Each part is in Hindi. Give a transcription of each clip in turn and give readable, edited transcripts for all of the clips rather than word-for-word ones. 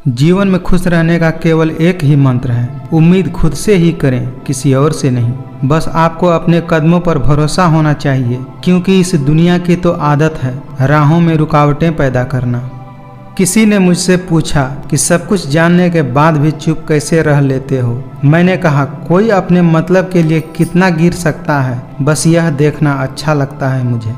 जीवन में खुश रहने का केवल एक ही मंत्र है, उम्मीद खुद से ही करें, किसी और से नहीं। बस आपको अपने कदमों पर भरोसा होना चाहिए, क्योंकि इस दुनिया की तो आदत है राहों में रुकावटें पैदा करना। किसी ने मुझसे पूछा कि सब कुछ जानने के बाद भी चुप कैसे रह लेते हो। मैंने कहा, कोई अपने मतलब के लिए कितना गिर सकता है, बस यह देखना अच्छा लगता है मुझे।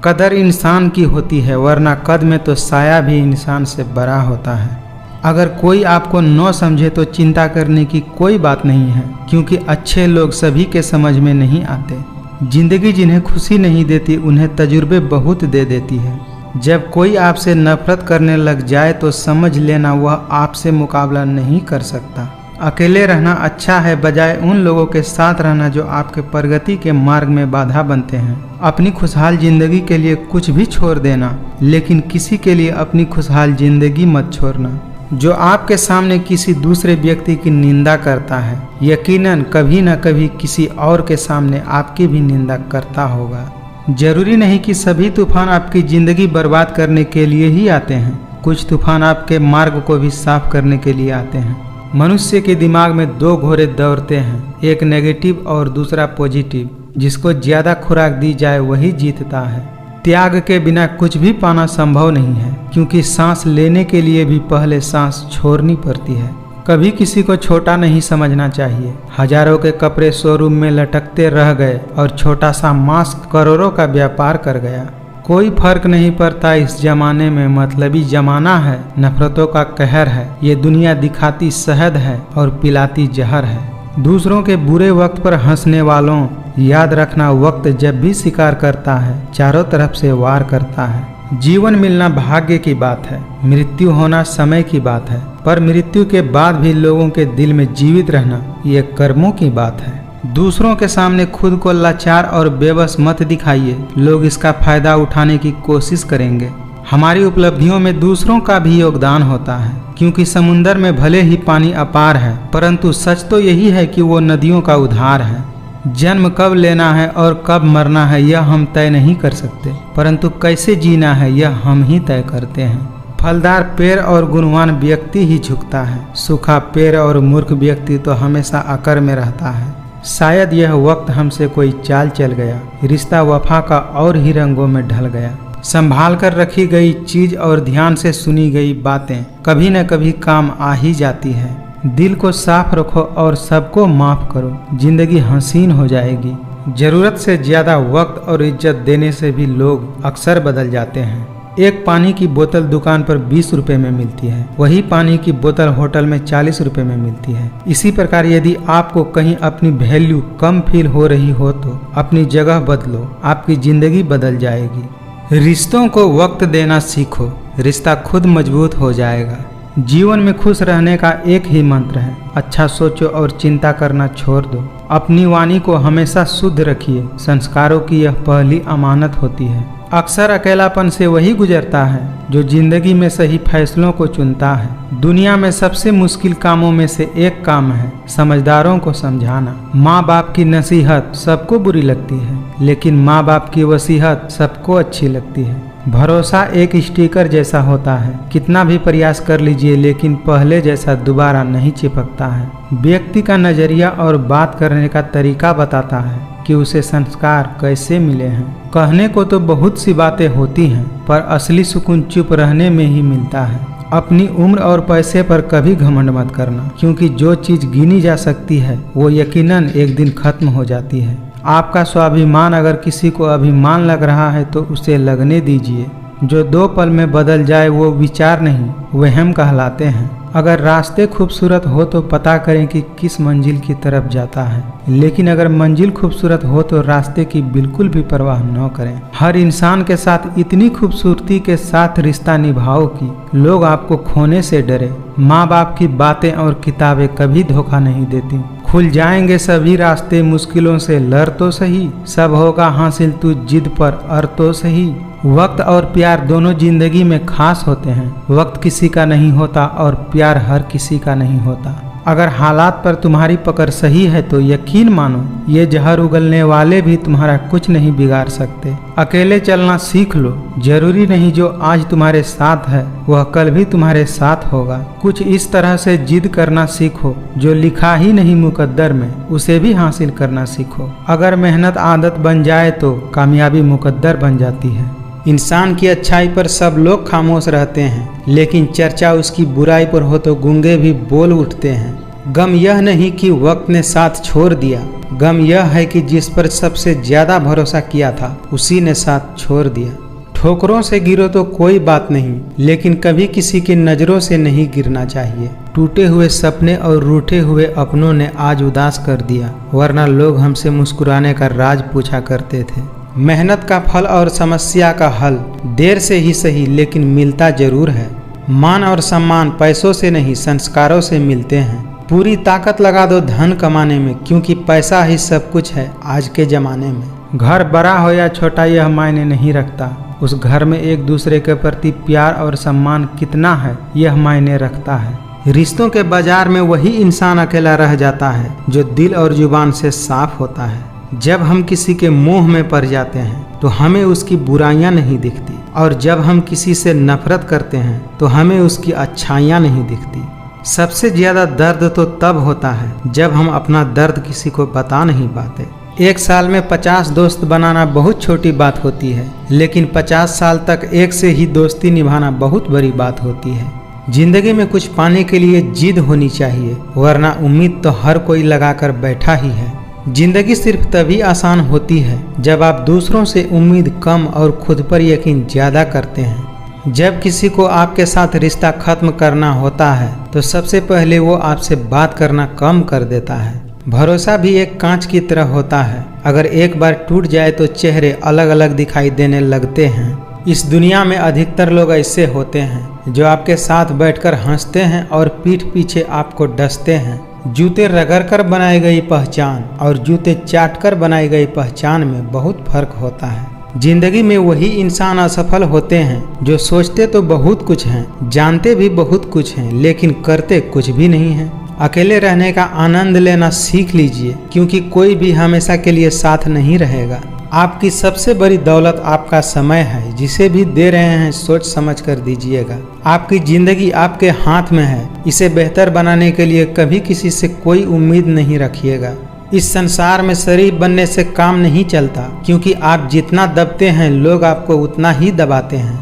कदर इंसान की होती है, वरना कद में तो साया भी इंसान से बड़ा होता है। अगर कोई आपको न समझे तो चिंता करने की कोई बात नहीं है, क्योंकि अच्छे लोग सभी के समझ में नहीं आते। जिंदगी जिन्हें खुशी नहीं देती, उन्हें तजुर्बे बहुत दे देती है। जब कोई आपसे नफरत करने लग जाए तो समझ लेना वह आपसे मुकाबला नहीं कर सकता। अकेले रहना अच्छा है, बजाय उन लोगों के साथ रहना जो आपके प्रगति के मार्ग में बाधा बनते हैं। अपनी खुशहाल जिंदगी के लिए कुछ भी छोड़ देना, लेकिन किसी के लिए अपनी खुशहाल जिंदगी मत छोड़ना। जो आपके सामने किसी दूसरे व्यक्ति की निंदा करता है, यकीनन कभी न कभी किसी और के सामने आपकी भी निंदा करता होगा। जरूरी नहीं कि सभी तूफान आपकी जिंदगी बर्बाद करने के लिए ही आते हैं, कुछ तूफान आपके मार्ग को भी साफ करने के लिए आते हैं। मनुष्य के दिमाग में दो घोड़े दौड़ते हैं, एक नेगेटिव और दूसरा पॉजिटिव। जिसको ज्यादा खुराक दी जाए वही जीतता है। त्याग के बिना कुछ भी पाना संभव नहीं है, क्योंकि सांस लेने के लिए भी पहले सांस छोड़नी पड़ती है। कभी किसी को छोटा नहीं समझना चाहिए। हजारों के कपड़े शोरूम में लटकते रह गए और छोटा सा मास्क करोड़ों का व्यापार कर गया। कोई फर्क नहीं पड़ता इस जमाने में, मतलबी जमाना है, नफरतों का कहर है। ये दुनिया दिखाती शहद है और पिलाती जहर है। दूसरों के बुरे वक्त पर हंसने वालों, याद रखना वक्त जब भी शिकार करता है, चारों तरफ से वार करता है। जीवन मिलना भाग्य की बात है, मृत्यु होना समय की बात है, पर मृत्यु के बाद भी लोगों के दिल में जीवित रहना ये कर्मों की बात है। दूसरों के सामने खुद को लाचार और बेबस मत दिखाइए, लोग इसका फायदा उठाने की कोशिश करेंगे। हमारी उपलब्धियों में दूसरों का भी योगदान होता है, क्योंकि समुंदर में भले ही पानी अपार है, परंतु सच तो यही है कि वो नदियों का उद्धार है। जन्म कब लेना है और कब मरना है यह हम तय नहीं कर सकते, परंतु कैसे जीना है यह हम ही तय करते हैं। फलदार पेड़ और गुणवान व्यक्ति ही झुकता है, सूखा पेड़ और मूर्ख व्यक्ति तो हमेशा अकर में रहता है। शायद यह वक्त हमसे कोई चाल चल गया, रिश्ता वफा का और ही रंगों में ढल गया। संभाल कर रखी गई चीज और ध्यान से सुनी गई बातें कभी न कभी काम आ ही जाती है। दिल को साफ रखो और सबको माफ करो, जिंदगी हसीन हो जाएगी। जरूरत से ज्यादा वक्त और इज्जत देने से भी लोग अक्सर बदल जाते हैं। एक पानी की बोतल दुकान पर 20 रुपए में मिलती है, वही पानी की बोतल होटल में 40 रुपए में मिलती है। इसी प्रकार यदि आपको कहीं अपनी वैल्यू कम फील हो रही हो तो अपनी जगह बदलो, आपकी जिंदगी बदल जाएगी। रिश्तों को वक्त देना सीखो, रिश्ता खुद मजबूत हो जाएगा। जीवन में खुश रहने का एक ही मंत्र है, अच्छा सोचो और चिंता करना छोड़ दो। अपनी वाणी को हमेशा शुद्ध रखिए, संस्कारों की यह पहली अमानत होती है। अक्सर अकेलापन से वही गुजरता है जो जिंदगी में सही फैसलों को चुनता है। दुनिया में सबसे मुश्किल कामों में से एक काम है समझदारों को समझाना। माँ बाप की नसीहत सबको बुरी लगती है, लेकिन माँ बाप की वसीहत सबको अच्छी लगती है। भरोसा एक स्टिकर जैसा होता है, कितना भी प्रयास कर लीजिए लेकिन पहले जैसा दोबारा नहीं चिपकता है। व्यक्ति का नजरिया और बात करने का तरीका बताता है कि उसे संस्कार कैसे मिले हैं। कहने को तो बहुत सी बातें होती हैं, पर असली सुकून चुप रहने में ही मिलता है। अपनी उम्र और पैसे पर कभी घमंड मत करना, क्योंकि जो चीज गिनी जा सकती है वो यकीनन एक दिन खत्म हो जाती है। आपका स्वाभिमान अगर किसी को अभिमान लग रहा है तो उसे लगने दीजिए। जो 2 पल में बदल जाए वो विचार नहीं, वहम कहलाते हैं। अगर रास्ते खूबसूरत हो तो पता करें कि किस मंजिल की तरफ जाता है, लेकिन अगर मंजिल खूबसूरत हो तो रास्ते की बिल्कुल भी परवाह न करें। हर इंसान के साथ इतनी खूबसूरती के साथ रिश्ता निभाओ कि लोग आपको खोने से डरे। माँ बाप की बातें और किताबें कभी धोखा नहीं देती। खुल जाएंगे सभी रास्ते, मुश्किलों से लड़ तो सही, सब होगा हासिल तू जिद पर अड़ तो सही। वक्त और प्यार दोनों जिंदगी में खास होते हैं। वक्त किसी का नहीं होता और प्यार हर किसी का नहीं होता। अगर हालात पर तुम्हारी पकड़ सही है तो यकीन मानो ये जहर उगलने वाले भी तुम्हारा कुछ नहीं बिगाड़ सकते। अकेले चलना सीख लो। जरूरी नहीं जो आज तुम्हारे साथ है वह कल भी तुम्हारे साथ होगा। कुछ इस तरह से जिद करना सीखो, जो लिखा ही नहीं मुकद्दर में उसे भी हासिल करना सीखो। अगर मेहनत आदत बन जाए तो कामयाबी मुकद्दर बन जाती है। इंसान की अच्छाई पर सब लोग खामोश रहते हैं, लेकिन चर्चा उसकी बुराई पर हो तो गूंगे भी बोल उठते हैं। गम यह नहीं कि वक्त ने साथ छोड़ दिया, गम यह है कि जिस पर सबसे ज्यादा भरोसा किया था उसी ने साथ छोड़ दिया। ठोकरों से गिरो तो कोई बात नहीं, लेकिन कभी किसी की नज़रों से नहीं गिरना चाहिए। टूटे हुए सपने और रूठे हुए अपनों ने आज उदास कर दिया, वरना लोग हमसे मुस्कुराने का राज पूछा करते थे। मेहनत का फल और समस्या का हल देर से ही सही लेकिन मिलता जरूर है। मान और सम्मान पैसों से नहीं संस्कारों से मिलते हैं। पूरी ताकत लगा दो धन कमाने में, क्योंकि पैसा ही सब कुछ है आज के ज़माने में। घर बड़ा हो या छोटा यह मायने नहीं रखता, उस घर में एक दूसरे के प्रति प्यार और सम्मान कितना है यह मायने रखता है। रिश्तों के बाजार में वही इंसान अकेला रह जाता है जो दिल और जुबान से साफ होता है। जब हम किसी के मोह में पड़ जाते हैं तो हमें उसकी बुराइयां नहीं दिखती, और जब हम किसी से नफरत करते हैं तो हमें उसकी अच्छाइयां नहीं दिखती। सबसे ज्यादा दर्द तो तब होता है जब हम अपना दर्द किसी को बता नहीं पाते। एक साल में 50 दोस्त बनाना बहुत छोटी बात होती है, लेकिन 50 साल तक एक से ही दोस्ती निभाना बहुत बड़ी बात होती है। जिंदगी में कुछ पाने के लिए जिद होनी चाहिए, वरना उम्मीद तो हर कोई लगाकर बैठा ही है। जिंदगी सिर्फ तभी आसान होती है जब आप दूसरों से उम्मीद कम और खुद पर यकीन ज़्यादा करते हैं। जब किसी को आपके साथ रिश्ता खत्म करना होता है तो सबसे पहले वो आपसे बात करना कम कर देता है। भरोसा भी एक कांच की तरह होता है, अगर एक बार टूट जाए तो चेहरे अलग अलग दिखाई देने लगते हैं। इस दुनिया में अधिकतर लोग ऐसे होते हैं जो आपके साथ बैठकर हंसते हैं और पीठ पीछे आपको डसते हैं। जूते रगड़कर बनाई गई पहचान और जूते चाटकर बनाई गई पहचान में बहुत फर्क होता है। जिंदगी में वही इंसान असफल होते हैं जो सोचते तो बहुत कुछ हैं, जानते भी बहुत कुछ हैं, लेकिन करते कुछ भी नहीं हैं। अकेले रहने का आनंद लेना सीख लीजिए, क्योंकि कोई भी हमेशा के लिए साथ नहीं रहेगा। आपकी सबसे बड़ी दौलत आपका समय है, जिसे भी दे रहे हैं सोच समझ कर दीजिएगा। आपकी जिंदगी आपके हाथ में है, इसे बेहतर बनाने के लिए कभी किसी से कोई उम्मीद नहीं रखिएगा। इस संसार में शरीफ बनने से काम नहीं चलता, क्योंकि आप जितना दबते हैं लोग आपको उतना ही दबाते हैं।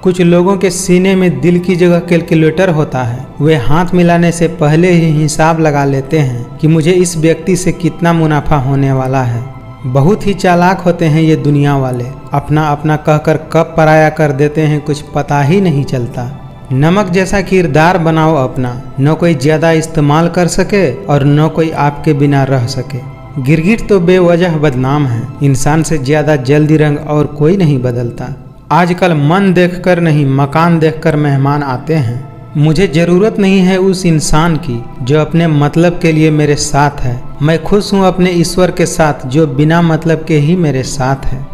कुछ लोगों के सीने में दिल की जगह कैलकुलेटर होता है, वे हाथ मिलाने से पहले ही हिसाब लगा लेते हैं कि मुझे इस व्यक्ति से कितना मुनाफा होने वाला है। बहुत ही चालाक होते हैं ये दुनिया वाले, अपना अपना कहकर कब पराया कर देते हैं कुछ पता ही नहीं चलता। नमक जैसा किरदार बनाओ अपना, न कोई ज्यादा इस्तेमाल कर सके और न कोई आपके बिना रह सके। गिरगिट तो बेवजह बदनाम है, इंसान से ज्यादा जल्दी रंग और कोई नहीं बदलता। आजकल मन देखकर नहीं मकान देखकर मेहमान आते हैं। मुझे जरूरत नहीं है उस इंसान की जो अपने मतलब के लिए मेरे साथ है। मैं खुश हूँ अपने ईश्वर के साथ जो बिना मतलब के ही मेरे साथ है।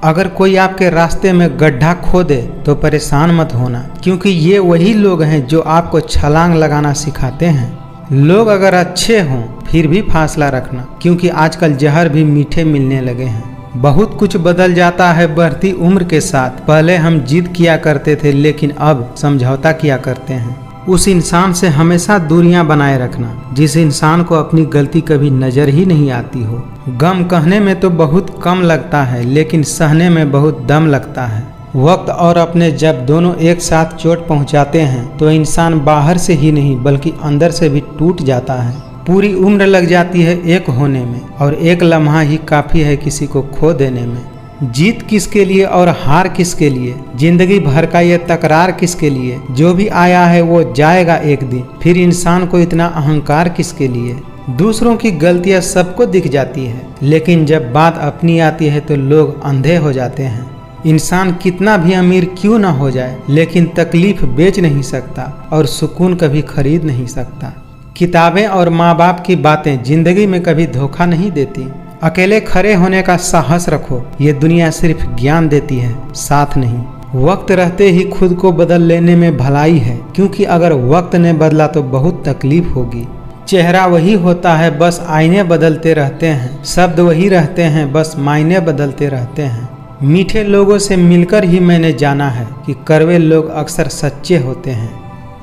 अगर कोई आपके रास्ते में गड्ढा खोदे तो परेशान मत होना, क्योंकि ये वही लोग हैं जो आपको छलांग लगाना सिखाते हैं। लोग अगर अच्छे हों फिर भी फासला रखना, क्योंकि आजकल जहर भी मीठे मिलने लगे हैं। बहुत कुछ बदल जाता है बढ़ती उम्र के साथ। पहले हम जिद किया करते थे, लेकिन अब समझौता किया करते हैं। उस इंसान से हमेशा दूरियां बनाए रखना जिस इंसान को अपनी गलती कभी नजर ही नहीं आती हो। गम कहने में तो बहुत कम लगता है, लेकिन सहने में बहुत दम लगता है। वक्त और अपने जब दोनों एक साथ चोट पहुंचाते हैं तो इंसान बाहर से ही नहीं बल्कि अंदर से भी टूट जाता है। पूरी उम्र लग जाती है एक होने में, और एक लम्हा ही काफ़ी है किसी को खो देने में। जीत किसके लिए और हार किसके लिए, जिंदगी भर का ये तकरार किसके लिए। जो भी आया है वो जाएगा एक दिन, फिर इंसान को इतना अहंकार किसके लिए। दूसरों की गलतियां सबको दिख जाती है, लेकिन जब बात अपनी आती है तो लोग अंधे हो जाते हैं। इंसान कितना भी अमीर क्यों ना हो जाए, लेकिन तकलीफ बेच नहीं सकता और सुकून कभी खरीद नहीं सकता। किताबें और माँ बाप की बातें जिंदगी में कभी धोखा नहीं देती। अकेले खड़े होने का साहस रखो, ये दुनिया सिर्फ ज्ञान देती है, साथ नहीं। वक्त रहते ही खुद को बदल लेने में भलाई है, क्योंकि अगर वक्त ने बदला तो बहुत तकलीफ होगी। चेहरा वही होता है, बस आईने बदलते रहते हैं। शब्द वही रहते हैं, बस मायने बदलते रहते हैं। मीठे लोगों से मिलकर ही मैंने जाना है कि कड़वे लोग अक्सर सच्चे होते हैं।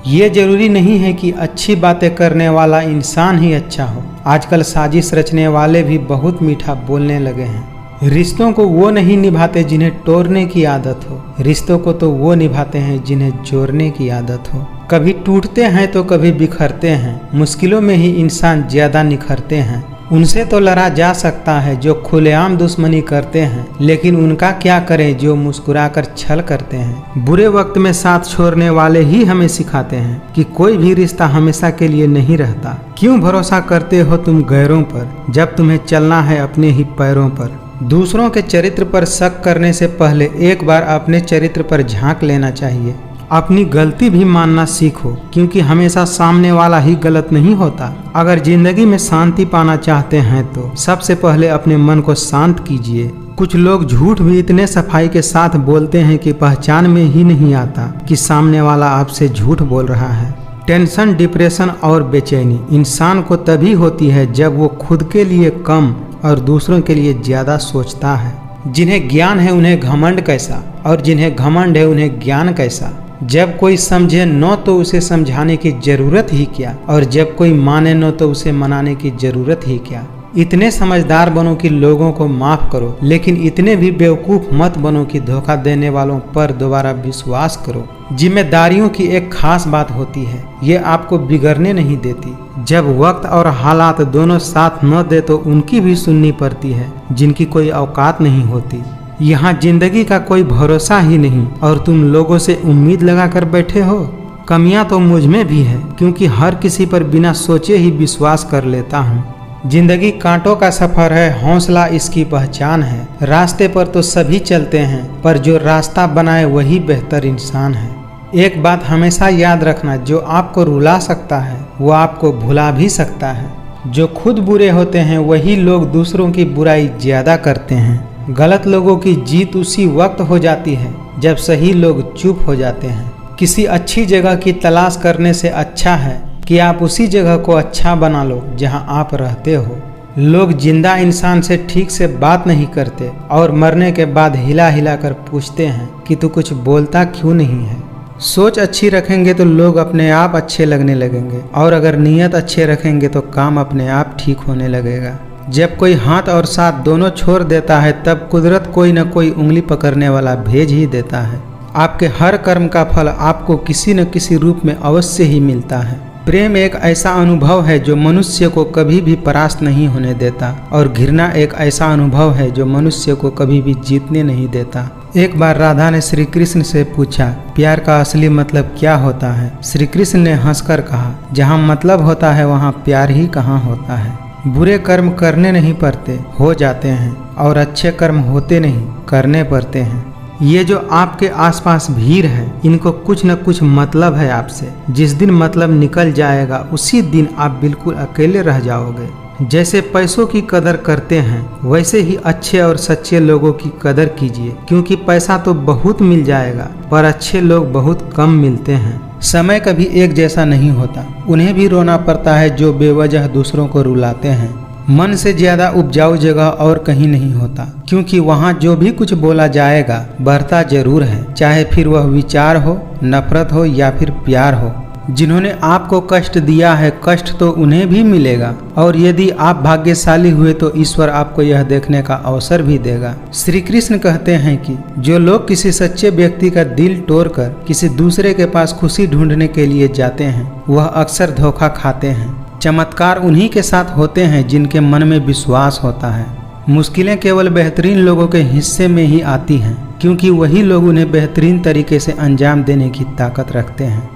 ये जरूरी नहीं है कि अच्छी बातें करने वाला इंसान ही अच्छा हो। आजकल साजिश रचने वाले भी बहुत मीठा बोलने लगे हैं। रिश्तों को वो नहीं निभाते जिन्हें तोड़ने की आदत हो, रिश्तों को तो वो निभाते हैं जिन्हें जोड़ने की आदत हो। कभी टूटते हैं तो कभी बिखरते हैं, मुश्किलों में ही इंसान ज्यादा निखरते हैं। उनसे तो लड़ा जा सकता है जो खुलेआम दुश्मनी करते हैं, लेकिन उनका क्या करें जो मुस्कुराकर छल करते हैं। बुरे वक्त में साथ छोड़ने वाले ही हमें सिखाते हैं कि कोई भी रिश्ता हमेशा के लिए नहीं रहता। क्यों भरोसा करते हो तुम गैरों पर, जब तुम्हें चलना है अपने ही पैरों पर। दूसरों के चरित्र पर शक करने से पहले एक बार अपने चरित्र पर झांक लेना चाहिए। अपनी गलती भी मानना सीखो, क्योंकि हमेशा सामने वाला ही गलत नहीं होता। अगर जिंदगी में शांति पाना चाहते हैं तो सबसे पहले अपने मन को शांत कीजिए। कुछ लोग झूठ भी इतने सफाई के साथ बोलते हैं कि पहचान में ही नहीं आता कि सामने वाला आपसे झूठ बोल रहा है। टेंशन, डिप्रेशन और बेचैनी इंसान को तभी होती है जब वो खुद के लिए कम और दूसरों के लिए ज्यादा सोचता है। जिन्हें ज्ञान है उन्हें घमंड कैसा, और जिन्हें घमंड है उन्हें ज्ञान कैसा। जब कोई समझे न तो उसे समझाने की जरूरत ही क्या, और जब कोई माने न तो उसे मनाने की जरूरत ही क्या। इतने समझदार बनो कि लोगों को माफ करो, लेकिन इतने भी बेवकूफ मत बनो कि धोखा देने वालों पर दोबारा विश्वास करो। जिम्मेदारियों की एक खास बात होती है, ये आपको बिगड़ने नहीं देती। जब वक्त और हालात दोनों साथ न दे तो उनकी भी सुननी पड़ती है जिनकी कोई औकात नहीं होती। यहाँ जिंदगी का कोई भरोसा ही नहीं और तुम लोगों से उम्मीद लगा कर बैठे हो। कमियां तो मुझ में भी है, क्योंकि हर किसी पर बिना सोचे ही विश्वास कर लेता हूँ। जिंदगी कांटों का सफर है, हौसला इसकी पहचान है। रास्ते पर तो सभी चलते हैं, पर जो रास्ता बनाए वही बेहतर इंसान है। एक बात हमेशा याद रखना, जो आपको रुला सकता है वो आपको भुला भी सकता है। जो खुद बुरे होते हैं वही लोग दूसरों की बुराई ज्यादा करते हैं। गलत लोगों की जीत उसी वक्त हो जाती है जब सही लोग चुप हो जाते हैं। किसी अच्छी जगह की तलाश करने से अच्छा है कि आप उसी जगह को अच्छा बना लो जहां आप रहते हो। लोग जिंदा इंसान से ठीक से बात नहीं करते और मरने के बाद हिला हिला कर पूछते हैं कि तू कुछ बोलता क्यों नहीं है। सोच अच्छी रखेंगे तो लोग अपने आप अच्छे लगने लगेंगे, और अगर नीयत अच्छे रखेंगे तो काम अपने आप ठीक होने लगेगा। जब कोई हाथ और साथ दोनों छोड़ देता है तब कुदरत कोई न कोई उंगली पकड़ने वाला भेज ही देता है। आपके हर कर्म का फल आपको किसी न किसी रूप में अवश्य ही मिलता है। प्रेम एक ऐसा अनुभव है जो मनुष्य को कभी भी परास्त नहीं होने देता, और घृणा एक ऐसा अनुभव है जो मनुष्य को कभी भी जीतने नहीं देता। एक बार राधा ने श्री कृष्ण से पूछा, प्यार का असली मतलब क्या होता है। श्री कृष्ण ने हंसकर कहा, जहाँ मतलब होता है वहाँ प्यार ही कहाँ होता है। बुरे कर्म करने नहीं पड़ते, हो जाते हैं, और अच्छे कर्म होते नहीं, करने पड़ते हैं। ये जो आपके आसपास भीड़ है, इनको कुछ न कुछ मतलब है आपसे। जिस दिन मतलब निकल जाएगा उसी दिन आप बिल्कुल अकेले रह जाओगे। जैसे पैसों की कदर करते हैं वैसे ही अच्छे और सच्चे लोगों की कदर कीजिए, क्योंकि पैसा तो बहुत मिल जाएगा पर अच्छे लोग बहुत कम मिलते हैं। समय कभी एक जैसा नहीं होता, उन्हें भी रोना पड़ता है जो बेवजह दूसरों को रुलाते हैं। मन से ज्यादा उपजाऊ जगह और कहीं नहीं होता, क्योंकि वहाँ जो भी कुछ बोला जाएगा बढ़ता जरूर है, चाहे फिर वह विचार हो, नफरत हो या फिर प्यार हो। जिन्होंने आपको कष्ट दिया है कष्ट तो उन्हें भी मिलेगा, और यदि आप भाग्यशाली हुए तो ईश्वर आपको यह देखने का अवसर भी देगा। श्री कृष्ण कहते हैं कि जो लोग किसी सच्चे व्यक्ति का दिल तोड़कर किसी दूसरे के पास खुशी ढूंढने के लिए जाते हैं वह अक्सर धोखा खाते हैं। चमत्कार उन्हीं के साथ होते हैं जिनके मन में विश्वास होता है। मुश्किलें केवल बेहतरीन लोगों के हिस्से में ही आती हैं, क्योंकि वही लोग उन्हें बेहतरीन तरीके से अंजाम देने की ताकत रखते हैं।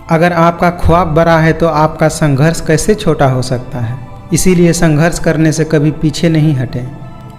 अगर आपका ख्वाब बड़ा है तो आपका संघर्ष कैसे छोटा हो सकता है। इसीलिए संघर्ष करने से कभी पीछे नहीं हटें।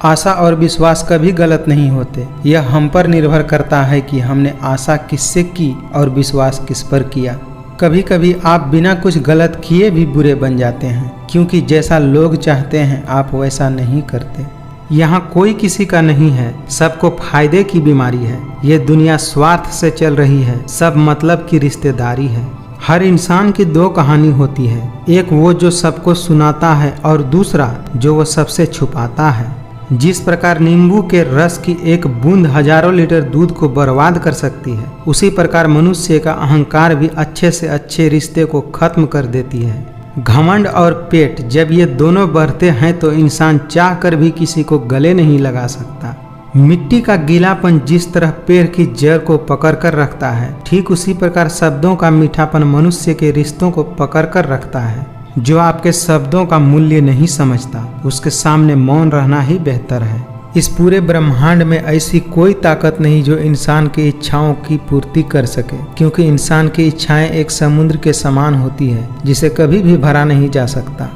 आशा और विश्वास कभी गलत नहीं होते, यह हम पर निर्भर करता है कि हमने आशा किससे की और विश्वास किस पर किया। कभी कभी आप बिना कुछ गलत किए भी बुरे बन जाते हैं, क्योंकि जैसा लोग चाहते हैं आप वैसा नहीं करते। यहाँ कोई किसी का नहीं है, सबको फायदे की बीमारी है। ये दुनिया स्वार्थ से चल रही है, सब मतलब की रिश्तेदारी है। हर इंसान की दो कहानी होती है, एक वो जो सबको सुनाता है और दूसरा जो वो सबसे छुपाता है। जिस प्रकार नींबू के रस की एक बूंद हजारों लीटर दूध को बर्बाद कर सकती है, उसी प्रकार मनुष्य का अहंकार भी अच्छे से अच्छे रिश्ते को खत्म कर देती है। घमंड और पेट जब ये दोनों बढ़ते हैं तो इंसान चाह कर भी किसी को गले नहीं लगा सकता। मिट्टी का गीलापन जिस तरह पेड़ की जड़ को पकड़ कर रखता है, ठीक उसी प्रकार शब्दों का मीठापन मनुष्य के रिश्तों को पकड़ कर रखता है। जो आपके शब्दों का मूल्य नहीं समझता, उसके सामने मौन रहना ही बेहतर है। इस पूरे ब्रह्मांड में ऐसी कोई ताकत नहीं जो इंसान की इच्छाओं की पूर्ति कर सके, क्योंकि इंसान की इच्छाएं एक समुद्र के समान होती है जिसे कभी भी भरा नहीं जा सकता।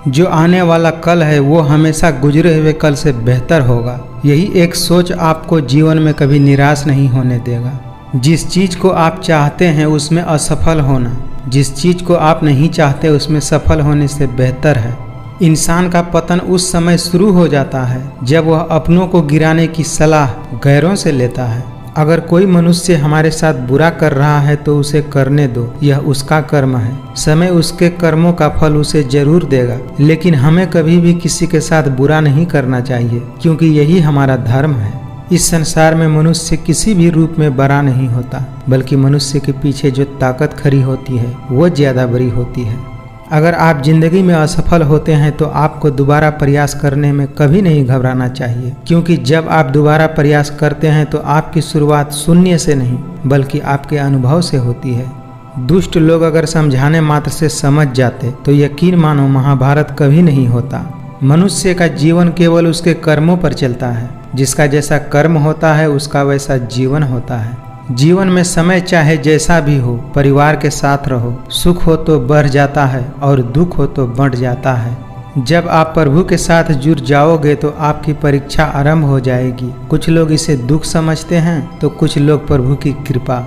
जो आने वाला कल है वो हमेशा गुजरे हुए कल से बेहतर होगा। यही एक सोच आपको जीवन में कभी निराश नहीं होने देगा। जिस चीज को आप चाहते हैं उसमें असफल होना, जिस चीज को आप नहीं चाहते उसमें सफल होने से बेहतर है। इंसान का पतन उस समय शुरू हो जाता है जब वह अपनों को गिराने की सलाह गैरों से लेता है। अगर कोई मनुष्य हमारे साथ बुरा कर रहा है तो उसे करने दो, यह उसका कर्म है। समय उसके कर्मों का फल उसे जरूर देगा, लेकिन हमें कभी भी किसी के साथ बुरा नहीं करना चाहिए, क्योंकि यही हमारा धर्म है। इस संसार में मनुष्य किसी भी रूप में बड़ा नहीं होता, बल्कि मनुष्य के पीछे जो ताकत खड़ी होती है वो ज्यादा बड़ी होती है। अगर आप जिंदगी में असफल होते हैं तो आपको दोबारा प्रयास करने में कभी नहीं घबराना चाहिए, क्योंकि जब आप दोबारा प्रयास करते हैं तो आपकी शुरुआत शून्य से नहीं बल्कि आपके अनुभव से होती है। दुष्ट लोग अगर समझाने मात्र से समझ जाते तो यकीन मानो महाभारत कभी नहीं होता। मनुष्य का जीवन केवल उसके कर्मों पर चलता है। जिसका जैसा कर्म होता है उसका वैसा जीवन होता है। जीवन में समय चाहे जैसा भी हो, परिवार के साथ रहो। सुख हो तो बढ़ जाता है और दुख हो तो बढ़ जाता है। जब आप प्रभु के साथ जुड़ जाओगे तो आपकी परीक्षा आरंभ हो जाएगी। कुछ लोग इसे दुख समझते हैं तो कुछ लोग प्रभु की कृपा।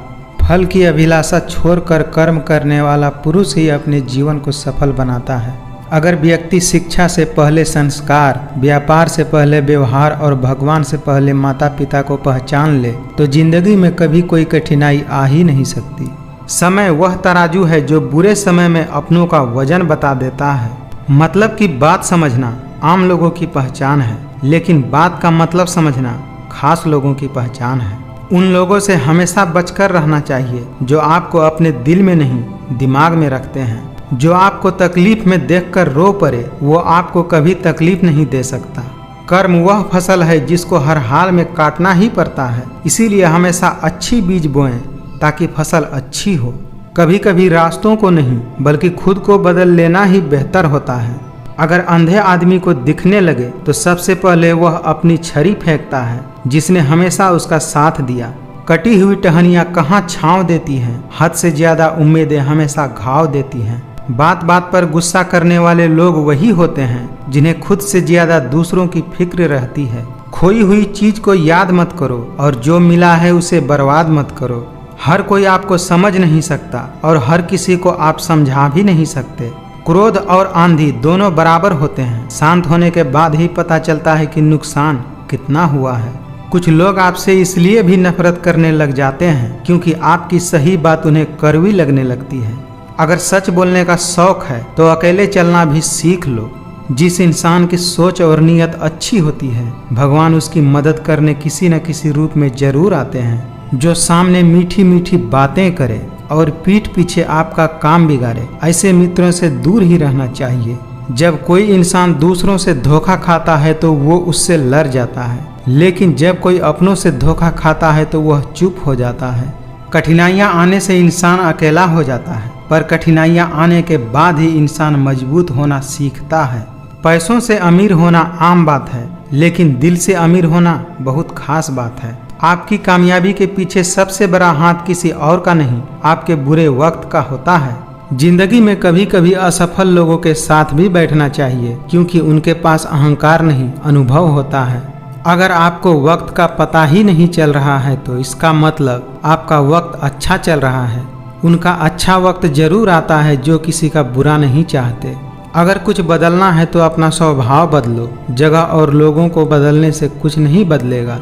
फल की अभिलाषा छोड़कर कर्म करने वाला पुरुष ही अपने जीवन को सफल बनाता है। अगर व्यक्ति शिक्षा से पहले संस्कार, व्यापार से पहले व्यवहार और भगवान से पहले माता पिता को पहचान ले तो जिंदगी में कभी कोई कठिनाई आ ही नहीं सकती। समय वह तराजू है जो बुरे समय में अपनों का वजन बता देता है। मतलब की बात समझना आम लोगों की पहचान है, लेकिन बात का मतलब समझना खास लोगों की पहचान है। उन लोगों से हमेशा बचकर रहना चाहिए जो आपको अपने दिल में नहीं दिमाग में रखते हैं। जो आपको तकलीफ में देखकर रो पड़े वो आपको कभी तकलीफ नहीं दे सकता। कर्म वह फसल है जिसको हर हाल में काटना ही पड़ता है। इसीलिए हमेशा अच्छी बीज बोएं ताकि फसल अच्छी हो। कभी कभी रास्तों को नहीं बल्कि खुद को बदल लेना ही बेहतर होता है। अगर अंधे आदमी को दिखने लगे तो सबसे पहले वह अपनी छड़ी फेंकता है जिसने हमेशा उसका साथ दिया। कटी हुई टहनियाँ कहाँ छांव देती हैं, हद से ज्यादा उम्मीदें हमेशा घाव देती हैं। बात बात पर गुस्सा करने वाले लोग वही होते हैं जिन्हें खुद से ज्यादा दूसरों की फिक्र रहती है। खोई हुई चीज को याद मत करो और जो मिला है उसे बर्बाद मत करो। हर कोई आपको समझ नहीं सकता और हर किसी को आप समझा भी नहीं सकते। क्रोध और आंधी दोनों बराबर होते हैं। शांत होने के बाद ही पता चलता है कि नुकसान कितना हुआ है। कुछ लोग आपसे इसलिए भी नफरत करने लग जाते हैं क्योंकि आपकी सही बात उन्हें कड़वी लगने लगती है। अगर सच बोलने का शौक है तो अकेले चलना भी सीख लो। जिस इंसान की सोच और नीयत अच्छी होती है भगवान उसकी मदद करने किसी न किसी रूप में जरूर आते हैं। जो सामने मीठी मीठी बातें करे और पीठ पीछे आपका काम बिगाड़े, ऐसे मित्रों से दूर ही रहना चाहिए। जब कोई इंसान दूसरों से धोखा खाता है तो वो उससे लड़ जाता है, लेकिन जब कोई अपनों से धोखा खाता है तो वह चुप हो जाता है। कठिनाइयाँ आने से इंसान अकेला हो जाता है, पर कठिनाइयाँ आने के बाद ही इंसान मजबूत होना सीखता है। पैसों से अमीर होना आम बात है, लेकिन दिल से अमीर होना बहुत खास बात है। आपकी कामयाबी के पीछे सबसे बड़ा हाथ किसी और का नहीं, आपके बुरे वक्त का होता है। जिंदगी में कभी कभी असफल लोगों के साथ भी बैठना चाहिए, क्योंकि उनके पास अहंकार नहीं अनुभव होता है। अगर आपको वक्त का पता ही नहीं चल रहा है तो इसका मतलब आपका वक्त अच्छा चल रहा है। उनका अच्छा वक्त जरूर आता है जो किसी का बुरा नहीं चाहते। अगर कुछ बदलना है तो अपना स्वभाव बदलो। जगह और लोगों को बदलने से कुछ नहीं बदलेगा।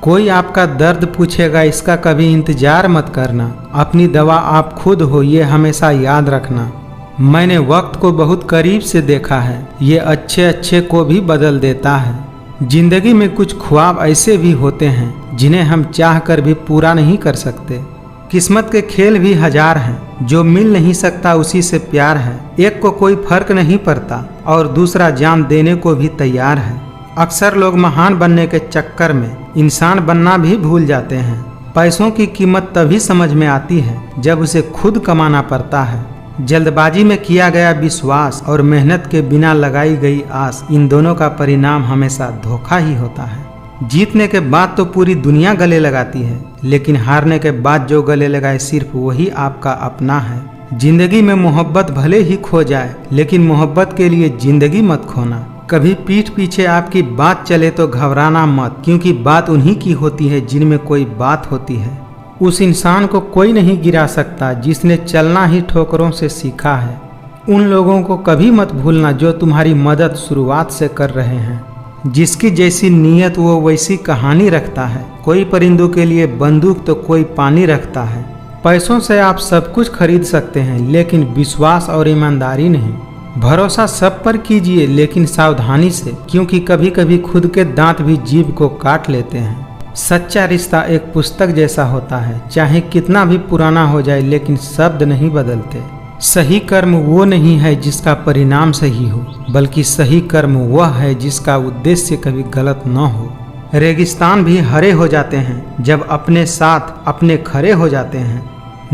कोई आपका दर्द पूछेगा इसका कभी इंतजार मत करना, अपनी दवा आप खुद हो ये हमेशा याद रखना। मैंने वक्त को बहुत करीब से देखा है, ये अच्छे अच्छे को भी बदल देता है। जिंदगी में कुछ ख्वाब ऐसे भी होते हैं जिन्हें हम चाह कर भी पूरा नहीं कर सकते। किस्मत के खेल भी हजार हैं, जो मिल नहीं सकता उसी से प्यार है। एक को कोई फर्क नहीं पड़ता और दूसरा जान देने को भी तैयार है। अक्सर लोग महान बनने के चक्कर में इंसान बनना भी भूल जाते हैं। पैसों की कीमत तभी समझ में आती है जब उसे खुद कमाना पड़ता है। जल्दबाजी में किया गया विश्वास और मेहनत के बिना लगाई गई आस, इन दोनों का परिणाम हमेशा धोखा ही होता है। जीतने के बाद तो पूरी दुनिया गले लगाती है, लेकिन हारने के बाद जो गले लगाए सिर्फ वही आपका अपना है। जिंदगी में मोहब्बत भले ही खो जाए, लेकिन मोहब्बत के लिए जिंदगी मत खोना। कभी पीठ पीछे आपकी बात चले तो घबराना मत, क्योंकि बात उन्हीं की होती है जिनमें कोई बात होती है। उस इंसान को कोई नहीं गिरा सकता जिसने चलना ही ठोकरों से सीखा है। उन लोगों को कभी मत भूलना जो तुम्हारी मदद शुरुआत से कर रहे हैं। जिसकी जैसी नीयत वो वैसी कहानी रखता है। कोई परिंदों के लिए बंदूक तो कोई पानी रखता है। पैसों से आप सब कुछ खरीद सकते हैं, लेकिन विश्वास और ईमानदारी नहीं। भरोसा सब पर कीजिए, लेकिन सावधानी से, क्योंकि कभी कभी खुद के दांत भी जीभ को काट लेते हैं। सच्चा रिश्ता एक पुस्तक जैसा होता है, चाहे कितना भी पुराना हो जाए, लेकिन शब्द नहीं बदलते। सही कर्म वो नहीं है जिसका परिणाम सही हो, बल्कि सही कर्म वह है जिसका उद्देश्य कभी गलत न हो। रेगिस्तान भी हरे हो जाते हैं जब अपने साथ अपने खड़े हो जाते हैं।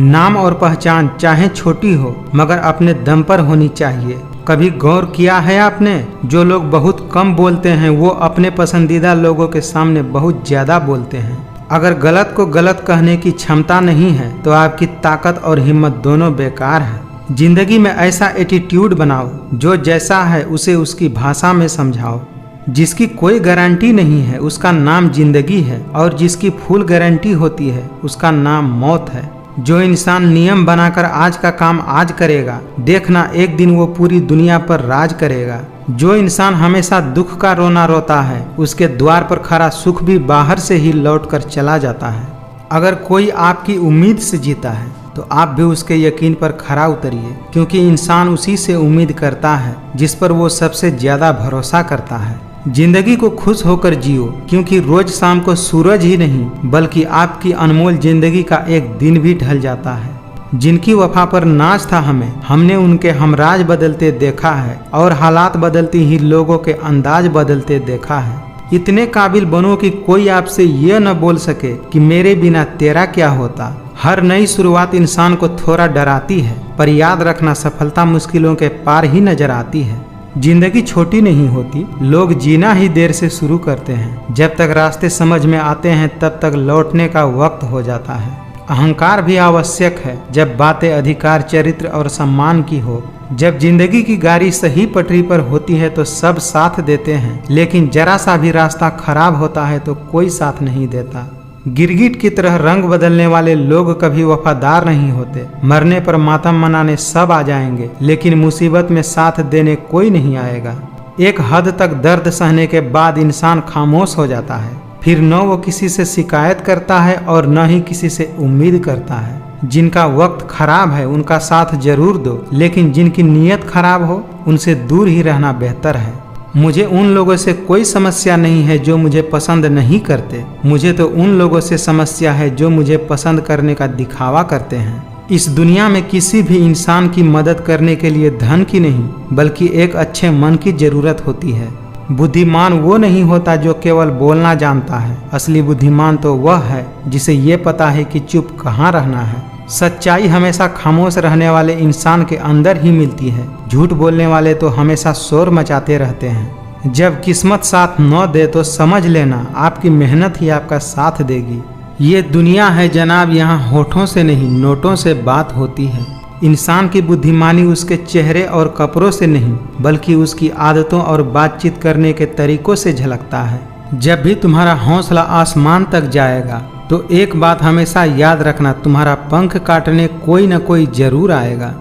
नाम और पहचान चाहे छोटी हो, मगर अपने दम पर होनी चाहिए। कभी गौर किया है आपने, जो लोग बहुत कम बोलते हैं वो अपने पसंदीदा लोगों के सामने बहुत ज्यादा बोलते हैं। अगर गलत को गलत कहने की क्षमता नहीं है तो आपकी ताकत और हिम्मत दोनों बेकार है। जिंदगी में ऐसा एटीट्यूड बनाओ जो जैसा है उसे उसकी भाषा में समझाओ। जिसकी कोई गारंटी नहीं है उसका नाम जिंदगी है, और जिसकी फुल गारंटी होती है उसका नाम मौत है। जो इंसान नियम बनाकर आज का काम आज करेगा, देखना एक दिन वो पूरी दुनिया पर राज करेगा। जो इंसान हमेशा दुख का रोना रोता है, उसके द्वार पर खड़ा सुख भी बाहर से ही लौट कर चला जाता है। अगर कोई आपकी उम्मीद से जीता है तो आप भी उसके यकीन पर खरा उतरिए, क्योंकि इंसान उसी से उम्मीद करता है जिस पर वो सबसे ज्यादा भरोसा करता है। जिंदगी को खुश होकर जियो, क्योंकि रोज शाम को सूरज ही नहीं बल्कि आपकी अनमोल जिंदगी का एक दिन भी ढल जाता है। जिनकी वफा पर नाज था हमें, हमने उनके हमराज बदलते देखा है, और हालात बदलती ही लोगों के अंदाज बदलते देखा है। इतने काबिल बनो कि कोई आपसे ये न बोल सके कि मेरे बिना तेरा क्या होता। हर नई शुरुआत इंसान को थोड़ा डराती है, पर याद रखना सफलता मुश्किलों के पार ही नजर आती है। जिंदगी छोटी नहीं होती, लोग जीना ही देर से शुरू करते हैं। जब तक रास्ते समझ में आते हैं तब तक लौटने का वक्त हो जाता है। अहंकार भी आवश्यक है जब बातें अधिकार, चरित्र और सम्मान की हो। जब जिंदगी की गाड़ी सही पटरी पर होती है तो सब साथ देते हैं, लेकिन जरा सा भी रास्ता खराब होता है तो कोई साथ नहीं देता। गिरगिट की तरह रंग बदलने वाले लोग कभी वफादार नहीं होते। मरने पर मातम मनाने सब आ जाएंगे, लेकिन मुसीबत में साथ देने कोई नहीं आएगा। एक हद तक दर्द सहने के बाद इंसान खामोश हो जाता है। फिर न वो किसी से शिकायत करता है और न ही किसी से उम्मीद करता है। जिनका वक्त खराब है उनका साथ जरूर दो, लेकिन जिनकी नीयत खराब हो उनसे दूर ही रहना बेहतर है। मुझे उन लोगों से कोई समस्या नहीं है जो मुझे पसंद नहीं करते। मुझे तो उन लोगों से समस्या है जो मुझे पसंद करने का दिखावा करते हैं। इस दुनिया में किसी भी इंसान की मदद करने के लिए धन की नहीं, बल्कि एक अच्छे मन की जरूरत होती है। बुद्धिमान वो नहीं होता जो केवल बोलना जानता है। असली बुद्धिमान तो वह है जिसे ये पता है कि चुप कहाँ रहना है। सच्चाई हमेशा खामोश रहने वाले इंसान के अंदर ही मिलती है। झूठ बोलने वाले तो हमेशा शोर मचाते रहते हैं। जब किस्मत साथ न दे तो समझ लेना आपकी मेहनत ही आपका साथ देगी। ये दुनिया है जनाब, यहाँ होठों से नहीं नोटों से बात होती है। इंसान की बुद्धिमानी उसके चेहरे और कपड़ों से नहीं, बल्कि उसकी आदतों और बातचीत करने के तरीकों से झलकता है। जब भी तुम्हारा हौसला आसमान तक जाएगा तो एक बात हमेशा याद रखना, तुम्हारा पंख काटने कोई न कोई जरूर आएगा।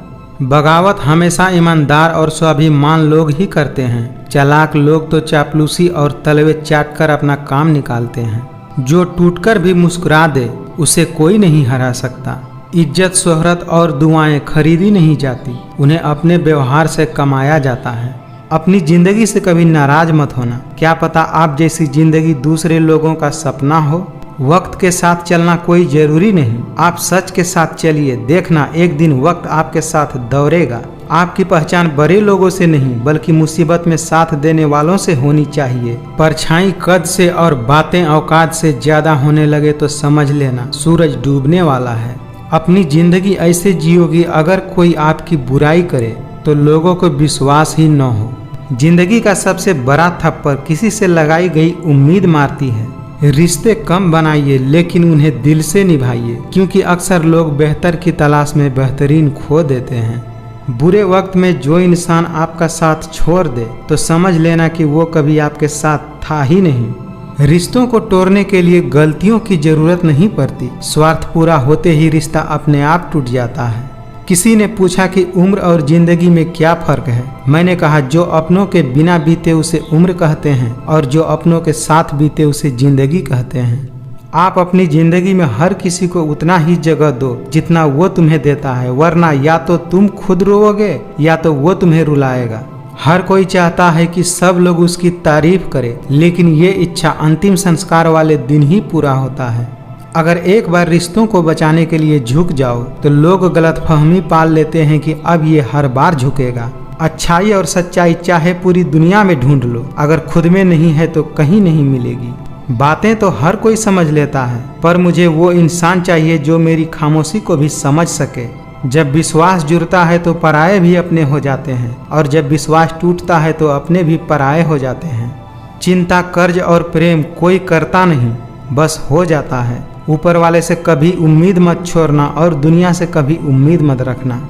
बगावत हमेशा ईमानदार और स्वाभिमान लोग ही करते हैं। चालाक लोग तो चापलूसी और तलवे चाट कर अपना काम निकालते हैं। जो टूटकर भी मुस्कुरा दे उसे कोई नहीं हरा सकता। इज्जत, शोहरत और दुआएं खरीदी नहीं जाती, उन्हें अपने व्यवहार से कमाया जाता है। अपनी जिंदगी से कभी नाराज मत होना, क्या पता आप जैसी जिंदगी दूसरे लोगों का सपना हो। वक्त के साथ चलना कोई जरूरी नहीं, आप सच के साथ चलिए, देखना एक दिन वक्त आपके साथ दौड़ेगा। आपकी पहचान बड़े लोगों से नहीं बल्कि मुसीबत में साथ देने वालों से होनी चाहिए। परछाई कद से और बातें औकात से ज्यादा होने लगे तो समझ लेना सूरज डूबने वाला है। अपनी जिंदगी ऐसे जियोगी, अगर कोई आपकी बुराई करे तो लोगों को विश्वास ही न हो। जिंदगी का सबसे बड़ा थप्पड़ किसी से लगाई गई उम्मीद मारती है। रिश्ते कम बनाइए लेकिन उन्हें दिल से निभाइए, क्योंकि अक्सर लोग बेहतर की तलाश में बेहतरीन खो देते हैं। बुरे वक्त में जो इंसान आपका साथ छोड़ दे तो समझ लेना कि वो कभी आपके साथ था ही नहीं। रिश्तों को तोड़ने के लिए गलतियों की जरूरत नहीं पड़ती, स्वार्थ पूरा होते ही रिश्ता अपने आप टूट जाता है। किसी ने पूछा कि उम्र और जिंदगी में क्या फर्क है। मैंने कहा, जो अपनों के बिना बीते उसे उम्र कहते हैं और जो अपनों के साथ बीते उसे जिंदगी कहते हैं। आप अपनी जिंदगी में हर किसी को उतना ही जगह दो जितना वो तुम्हें देता है, वरना या तो तुम खुद रोओगे या तो वो तुम्हें रुलाएगा। हर कोई चाहता है कि सब लोग उसकी तारीफ करें, लेकिन ये इच्छा अंतिम संस्कार वाले दिन ही पूरा होता है। अगर एक बार रिश्तों को बचाने के लिए झुक जाओ तो लोग गलतफहमी पाल लेते हैं कि अब ये हर बार झुकेगा। अच्छाई और सच्चाई चाहे पूरी दुनिया में ढूंढ लो, अगर खुद में नहीं है तो कहीं नहीं मिलेगी। बातें तो हर कोई समझ लेता है, पर मुझे वो इंसान चाहिए जो मेरी खामोशी को भी समझ सके। जब विश्वास जुड़ता है तो पराये भी अपने हो जाते हैं, और जब विश्वास टूटता है तो अपने भी पराये हो जाते हैं। चिंता, कर्ज और प्रेम कोई करता नहीं, बस हो जाता है। ऊपर वाले से कभी उम्मीद मत छोड़ना और दुनिया से कभी उम्मीद मत रखना।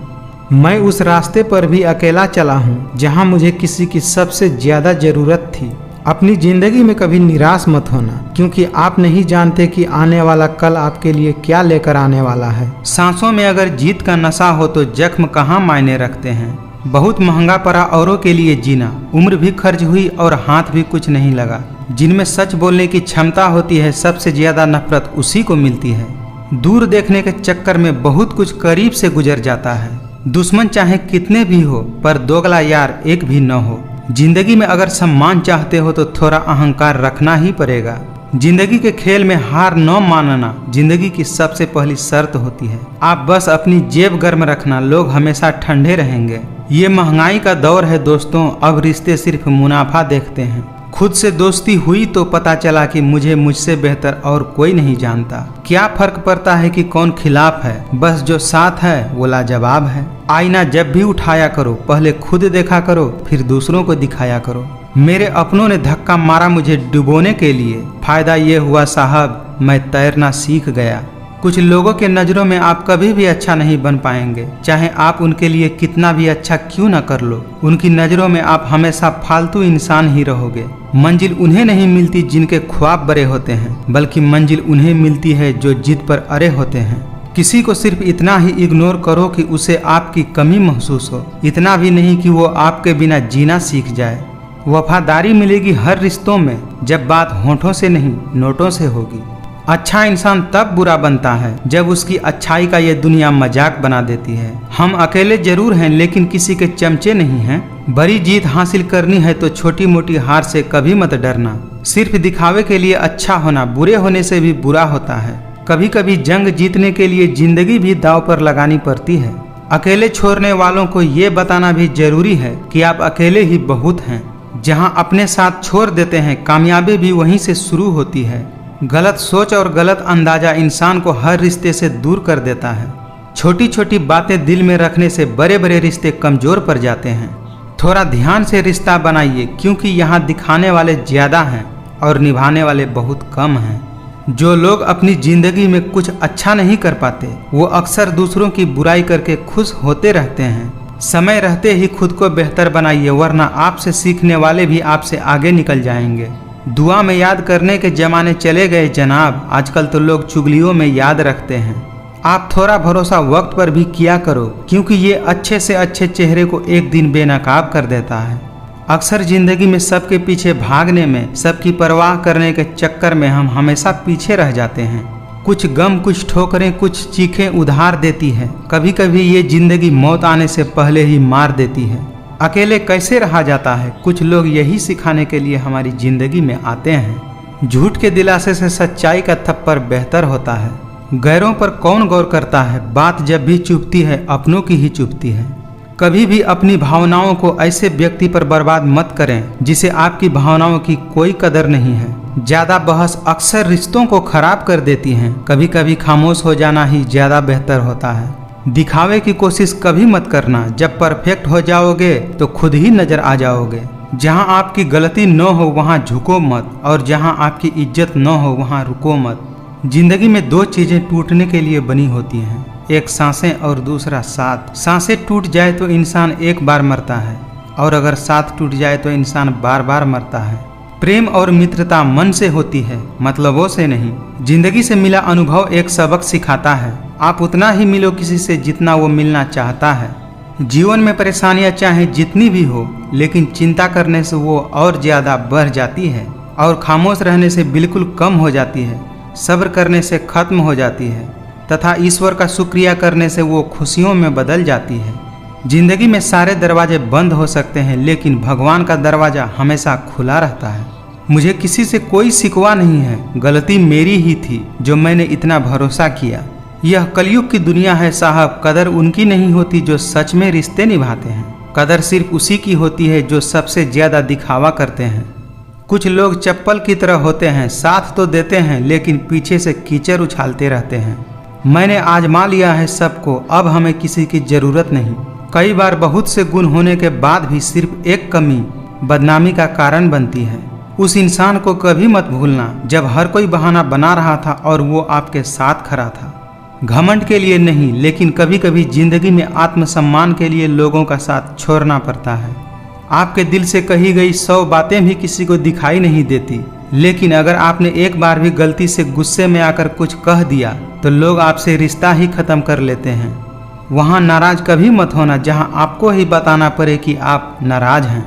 मैं उस रास्ते पर भी अकेला चला हूँ जहाँ मुझे किसी की सबसे ज्यादा जरूरत थी। अपनी जिंदगी में कभी निराश मत होना, क्योंकि आप नहीं जानते कि आने वाला कल आपके लिए क्या लेकर आने वाला है। सांसों में अगर जीत का नशा हो तो जख्म कहाँ मायने रखते हैं। बहुत महंगा पड़ा औरों के लिए जीना, उम्र भी खर्च हुई और हाथ भी कुछ नहीं लगा। जिनमें सच बोलने की क्षमता होती है सबसे ज्यादा नफरत उसी को मिलती है। दूर देखने के चक्कर में बहुत कुछ करीब से गुजर जाता है। दुश्मन चाहे कितने भी हो, पर दोगला यार एक भी न हो। जिंदगी में अगर सम्मान चाहते हो तो थोड़ा अहंकार रखना ही पड़ेगा। जिंदगी के खेल में हार न मानना जिंदगी की सबसे पहली शर्त होती है। आप बस अपनी जेब गर्म रखना, लोग हमेशा ठंडे रहेंगे। ये महंगाई का दौर है दोस्तों, अब रिश्ते सिर्फ मुनाफा देखते हैं। खुद से दोस्ती हुई तो पता चला कि मुझसे बेहतर और कोई नहीं जानता। क्या फर्क पड़ता है कि कौन खिलाफ है, बस जो साथ है वो लाजवाब है। आईना जब भी उठाया करो पहले खुद देखा करो, फिर दूसरों को दिखाया करो। मेरे अपनों ने धक्का मारा मुझे डुबोने के लिए, फायदा ये हुआ साहब मैं तैरना सीख गया। कुछ लोगों के नज़रों में आप कभी भी अच्छा नहीं बन पाएंगे, चाहे आप उनके लिए कितना भी अच्छा क्यों न कर लो। उनकी नज़रों में आप हमेशा फालतू इंसान ही रहोगे। मंजिल उन्हें नहीं मिलती जिनके ख्वाब बड़े होते हैं, बल्कि मंजिल उन्हें मिलती है जो जिद पर अड़े होते हैं। किसी को सिर्फ इतना ही इग्नोर करो कि उसे आपकी कमी महसूस हो, इतना भी नहीं कि वो आपके बिना जीना सीख जाए। वफादारी मिलेगी हर रिश्तों में, जब बात होठों से नहीं नोटों से होगी। अच्छा इंसान तब बुरा बनता है जब उसकी अच्छाई का ये दुनिया मजाक बना देती है। हम अकेले जरूर हैं लेकिन किसी के चमचे नहीं हैं। बड़ी जीत हासिल करनी है तो छोटी मोटी हार से कभी मत डरना। सिर्फ दिखावे के लिए अच्छा होना बुरे होने से भी बुरा होता है। कभी कभी जंग जीतने के लिए जिंदगी भी दांव पर लगानी पड़ती है। अकेले छोड़ने वालों को ये बताना भी जरूरी है कि आप अकेले ही बहुत हैं। जहाँ अपने साथ छोड़ देते हैं कामयाबी भी वहीं से शुरू होती है। गलत सोच और गलत अंदाजा इंसान को हर रिश्ते से दूर कर देता है। छोटी छोटी बातें दिल में रखने से बड़े बड़े रिश्ते कमजोर पड़ जाते हैं। थोड़ा ध्यान से रिश्ता बनाइए, क्योंकि यहाँ दिखाने वाले ज्यादा हैं और निभाने वाले बहुत कम हैं। जो लोग अपनी जिंदगी में कुछ अच्छा नहीं कर पाते वो अक्सर दूसरों की बुराई करके खुश होते रहते हैं। समय रहते ही खुद को बेहतर बनाइए, वरना आपसे सीखने वाले भी आपसे आगे निकल जाएंगे। दुआ में याद करने के जमाने चले गए जनाब, आजकल तो लोग चुगलियों में याद रखते हैं। आप थोड़ा भरोसा वक्त पर भी किया करो, क्योंकि ये अच्छे से अच्छे चेहरे को एक दिन बेनकाब कर देता है। अक्सर जिंदगी में सबके पीछे भागने में, सबकी परवाह करने के चक्कर में हम हमेशा पीछे रह जाते हैं। कुछ गम, कुछ ठोकरें, कुछ चीखें उधार देती है। कभी कभी ये जिंदगी मौत आने से पहले ही मार देती है। अकेले कैसे रहा जाता है, कुछ लोग यही सिखाने के लिए हमारी जिंदगी में आते हैं। झूठ के दिलासे से सच्चाई का थप्पड़ बेहतर होता है। गैरों पर कौन गौर करता है, बात जब भी चुभती है अपनों की ही चुभती है। कभी भी अपनी भावनाओं को ऐसे व्यक्ति पर बर्बाद मत करें जिसे आपकी भावनाओं की कोई कदर नहीं है। ज्यादा बहस अक्सर रिश्तों को खराब कर देती हैं। कभी कभी खामोश हो जाना ही ज्यादा बेहतर होता है। दिखावे की कोशिश कभी मत करना। जब परफेक्ट हो जाओगे तो खुद ही नजर आ जाओगे। जहां आपकी गलती न हो वहां झुको मत, और जहां आपकी इज्जत न हो वहां रुको मत। जिंदगी में दो चीजें टूटने के लिए बनी होती हैं, एक सांसें और दूसरा साथ। सांसें टूट जाए तो इंसान एक बार मरता है, और अगर साथ टूट जाए तो इंसान बार बार मरता है। प्रेम और मित्रता मन से होती है, मतलबों से नहीं। जिंदगी से मिला अनुभव एक सबक सिखाता है। आप उतना ही मिलो किसी से जितना वो मिलना चाहता है। जीवन में परेशानियां चाहे जितनी भी हो, लेकिन चिंता करने से वो और ज्यादा बढ़ जाती है, और खामोश रहने से बिल्कुल कम हो जाती है। सब्र करने से खत्म हो जाती है, तथा ईश्वर का शुक्रिया करने से वो खुशियों में बदल जाती है। जिंदगी में सारे दरवाजे बंद हो सकते हैं, लेकिन भगवान का दरवाजा हमेशा खुला रहता है। मुझे किसी से कोई शिकवा नहीं है, गलती मेरी ही थी जो मैंने इतना भरोसा किया। यह कलयुग की दुनिया है साहब, कदर उनकी नहीं होती जो सच में रिश्ते निभाते हैं। कदर सिर्फ उसी की होती है जो सबसे ज्यादा दिखावा करते हैं। कुछ लोग चप्पल की तरह होते हैं, साथ तो देते हैं लेकिन पीछे से कीचड़ उछालते रहते हैं। मैंने आजमा लिया है सबको, अब हमें किसी की जरूरत नहीं। कई बार बहुत से गुण होने के बाद भी सिर्फ एक कमी बदनामी का कारण बनती है। उस इंसान को कभी मत भूलना जब हर कोई बहाना बना रहा था और वो आपके साथ खड़ा था। घमंड के लिए नहीं, लेकिन कभी कभी जिंदगी में आत्मसम्मान के लिए लोगों का साथ छोड़ना पड़ता है। आपके दिल से कही गई 100 बातें भी किसी को दिखाई नहीं देती, लेकिन अगर आपने एक बार भी गलती से गुस्से में आकर कुछ कह दिया तो लोग आपसे रिश्ता ही खत्म कर लेते हैं। वहाँ नाराज कभी मत होना जहाँ आपको ही बताना पड़े कि आप नाराज हैं।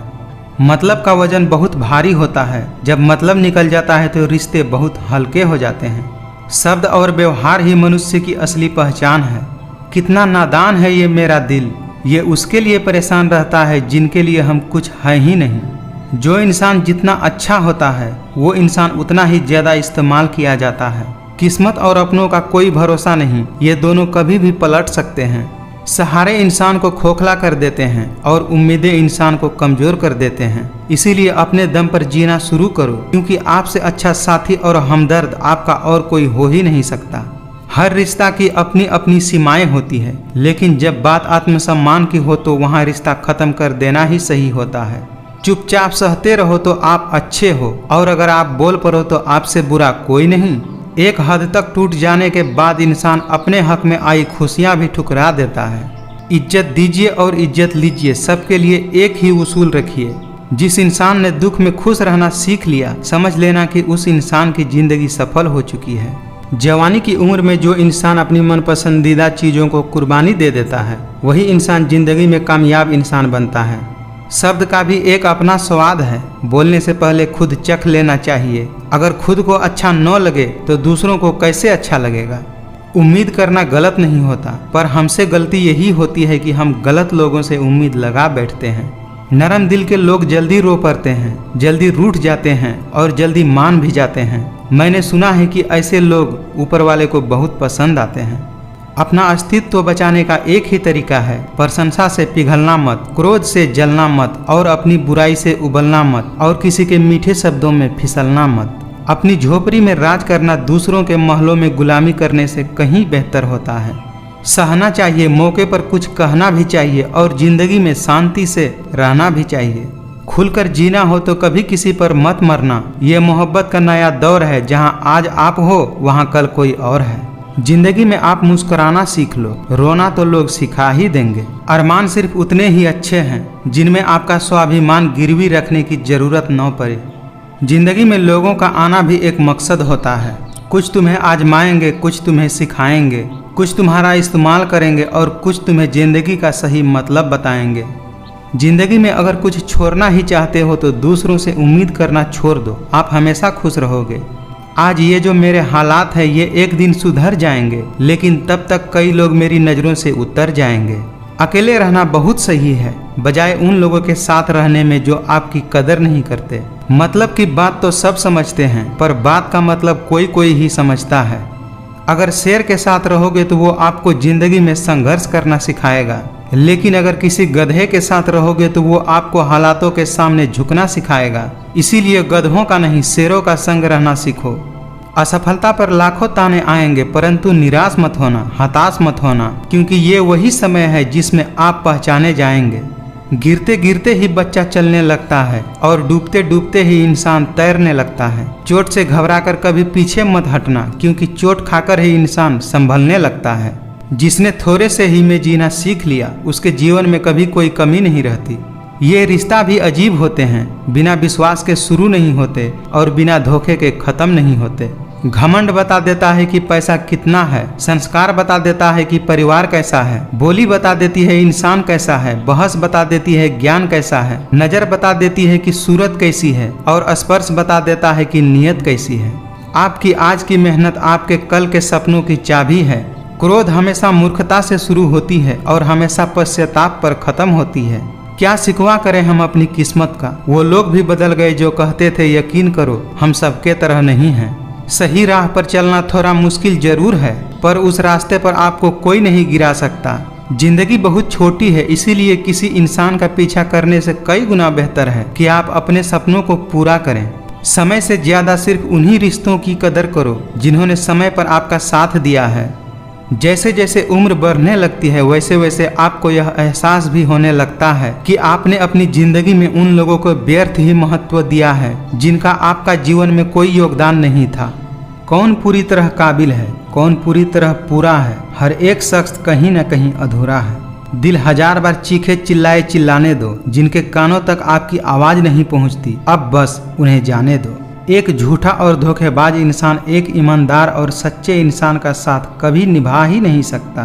मतलब का वजन बहुत भारी होता है, जब मतलब निकल जाता है तो रिश्ते बहुत हल्के हो जाते हैं। शब्द और व्यवहार ही मनुष्य की असली पहचान है। कितना नादान है ये मेरा दिल, ये उसके लिए परेशान रहता है जिनके लिए हम कुछ है ही नहीं। जो इंसान जितना अच्छा होता है वो इंसान उतना ही ज्यादा इस्तेमाल किया जाता है। किस्मत और अपनों का कोई भरोसा नहीं, ये दोनों कभी भी पलट सकते हैं। सहारे इंसान को खोखला कर देते हैं और उम्मीदें इंसान को कमजोर कर देते हैं। इसीलिए अपने दम पर जीना शुरू करो, क्योंकि आपसे अच्छा साथी और हमदर्द आपका और कोई हो ही नहीं सकता। हर रिश्ता की अपनी अपनी सीमाएं होती है, लेकिन जब बात आत्मसम्मान की हो तो वहाँ रिश्ता खत्म कर देना ही सही होता है। चुपचाप सहते रहो तो आप अच्छे हो, और अगर आप बोल पड़ो तो आपसे बुरा कोई नहीं। एक हद तक टूट जाने के बाद इंसान अपने हक में आई खुशियां भी ठुकरा देता है। इज्जत दीजिए और इज्जत लीजिए, सबके लिए एक ही उसूल रखिए। जिस इंसान ने दुख में खुश रहना सीख लिया, समझ लेना कि उस इंसान की जिंदगी सफल हो चुकी है। जवानी की उम्र में जो इंसान अपनी मन पसंदीदा चीज़ों को कुर्बानी दे देता है, वही इंसान जिंदगी में कामयाब इंसान बनता है। शब्द का भी एक अपना स्वाद है, बोलने से पहले खुद चख लेना चाहिए। अगर खुद को अच्छा न लगे तो दूसरों को कैसे अच्छा लगेगा। उम्मीद करना गलत नहीं होता, पर हमसे गलती यही होती है कि हम गलत लोगों से उम्मीद लगा बैठते हैं। नरम दिल के लोग जल्दी रो पड़ते हैं, जल्दी रूठ जाते हैं और जल्दी मान भी जाते हैं। मैंने सुना है कि ऐसे लोग ऊपर वाले को बहुत पसंद आते हैं। अपना अस्तित्व बचाने का एक ही तरीका है, प्रशंसा से पिघलना मत, क्रोध से जलना मत, और अपनी बुराई से उबलना मत, और किसी के मीठे शब्दों में फिसलना मत। अपनी झोपड़ी में राज करना दूसरों के महलों में गुलामी करने से कहीं बेहतर होता है। सहना चाहिए, मौके पर कुछ कहना भी चाहिए, और जिंदगी में शांति से रहना भी चाहिए। खुलकर जीना हो तो कभी किसी पर मत मरना। ये मोहब्बत का नया दौर है, जहाँ आज आप हो वहाँ कल कोई और है। जिंदगी में आप मुस्कुराना सीख लो, रोना तो लोग सिखा ही देंगे। अरमान सिर्फ उतने ही अच्छे हैं जिनमें आपका स्वाभिमान गिरवी रखने की जरूरत न पड़े। जिंदगी में लोगों का आना भी एक मकसद होता है। कुछ तुम्हें आजमाएंगे, कुछ तुम्हें सिखाएंगे, कुछ तुम्हारा इस्तेमाल करेंगे और कुछ तुम्हें जिंदगी का सही मतलब बताएंगे। जिंदगी में अगर कुछ छोड़ना ही चाहते हो तो दूसरों से उम्मीद करना छोड़ दो, आप हमेशा खुश रहोगे। आज ये जो मेरे हालात है ये एक दिन सुधर जाएंगे, लेकिन तब तक कई लोग मेरी नज़रों से उतर जाएंगे। अकेले रहना बहुत सही है, बजाय उन लोगों के साथ रहने में जो आपकी कदर नहीं करते। मतलब की बात तो सब समझते हैं, पर बात का मतलब कोई कोई ही समझता है। अगर शेर के साथ रहोगे तो वो आपको जिंदगी में संघर्ष करना सिखाएगा, लेकिन अगर किसी गधे के साथ रहोगे तो वो आपको हालातों के सामने झुकना सिखाएगा। इसीलिए गधों का नहीं, शेरों का संग रहना सीखो। असफलता पर लाखों ताने आएंगे, परंतु निराश मत होना, हताश मत होना, क्योंकि ये वही समय है जिसमें आप पहचाने जाएंगे। गिरते गिरते ही बच्चा चलने लगता है और डूबते डूबते ही इंसान तैरने लगता है। चोट से घबराकर कभी पीछे मत हटना, क्योंकि चोट खाकर ही इंसान संभलने लगता है। जिसने थोड़े से ही में जीना सीख लिया, उसके जीवन में कभी कोई कमी नहीं रहती। ये रिश्ता भी अजीब होते हैं, बिना विश्वास के शुरू नहीं होते और बिना धोखे के खत्म नहीं होते। घमंड बता देता है कि पैसा कितना है, संस्कार बता देता है कि परिवार कैसा है, बोली बता देती है इंसान कैसा है, बहस बता देती है ज्ञान कैसा है, नज़र बता देती है कि सूरत कैसी है, और स्पर्श बता देता है कि नीयत कैसी है। आपकी आज की मेहनत आपके कल के सपनों की चाबी है। क्रोध हमेशा मूर्खता से शुरू होती है और हमेशा पश्चाताप पर खत्म होती है। क्या शिकवा करें हम अपनी किस्मत का, वो लोग भी बदल गए जो कहते थे यकीन करो हम सबके तरह नहीं हैं। सही राह पर चलना थोड़ा मुश्किल जरूर है, पर उस रास्ते पर आपको कोई नहीं गिरा सकता। जिंदगी बहुत छोटी है, इसीलिए किसी इंसान का पीछा करने से कई गुना बेहतर है कि आप अपने सपनों को पूरा करें। समय से ज्यादा सिर्फ उन्हीं रिश्तों की कदर करो जिन्होंने समय पर आपका साथ दिया है। जैसे जैसे उम्र बढ़ने लगती है वैसे वैसे आपको यह एहसास भी होने लगता है कि आपने अपनी जिंदगी में उन लोगों को व्यर्थ ही महत्व दिया है जिनका आपका जीवन में कोई योगदान नहीं था। कौन पूरी तरह काबिल है, कौन पूरी तरह पूरा है, हर एक शख्स कहीं न कहीं अधूरा है। दिल हजार बार चीखे चिल्लाए चिल्लाने दो, जिनके कानों तक आपकी आवाज नहीं पहुंचती, अब बस उन्हें जाने दो। एक झूठा और धोखेबाज इंसान एक ईमानदार और सच्चे इंसान का साथ कभी निभा ही नहीं सकता।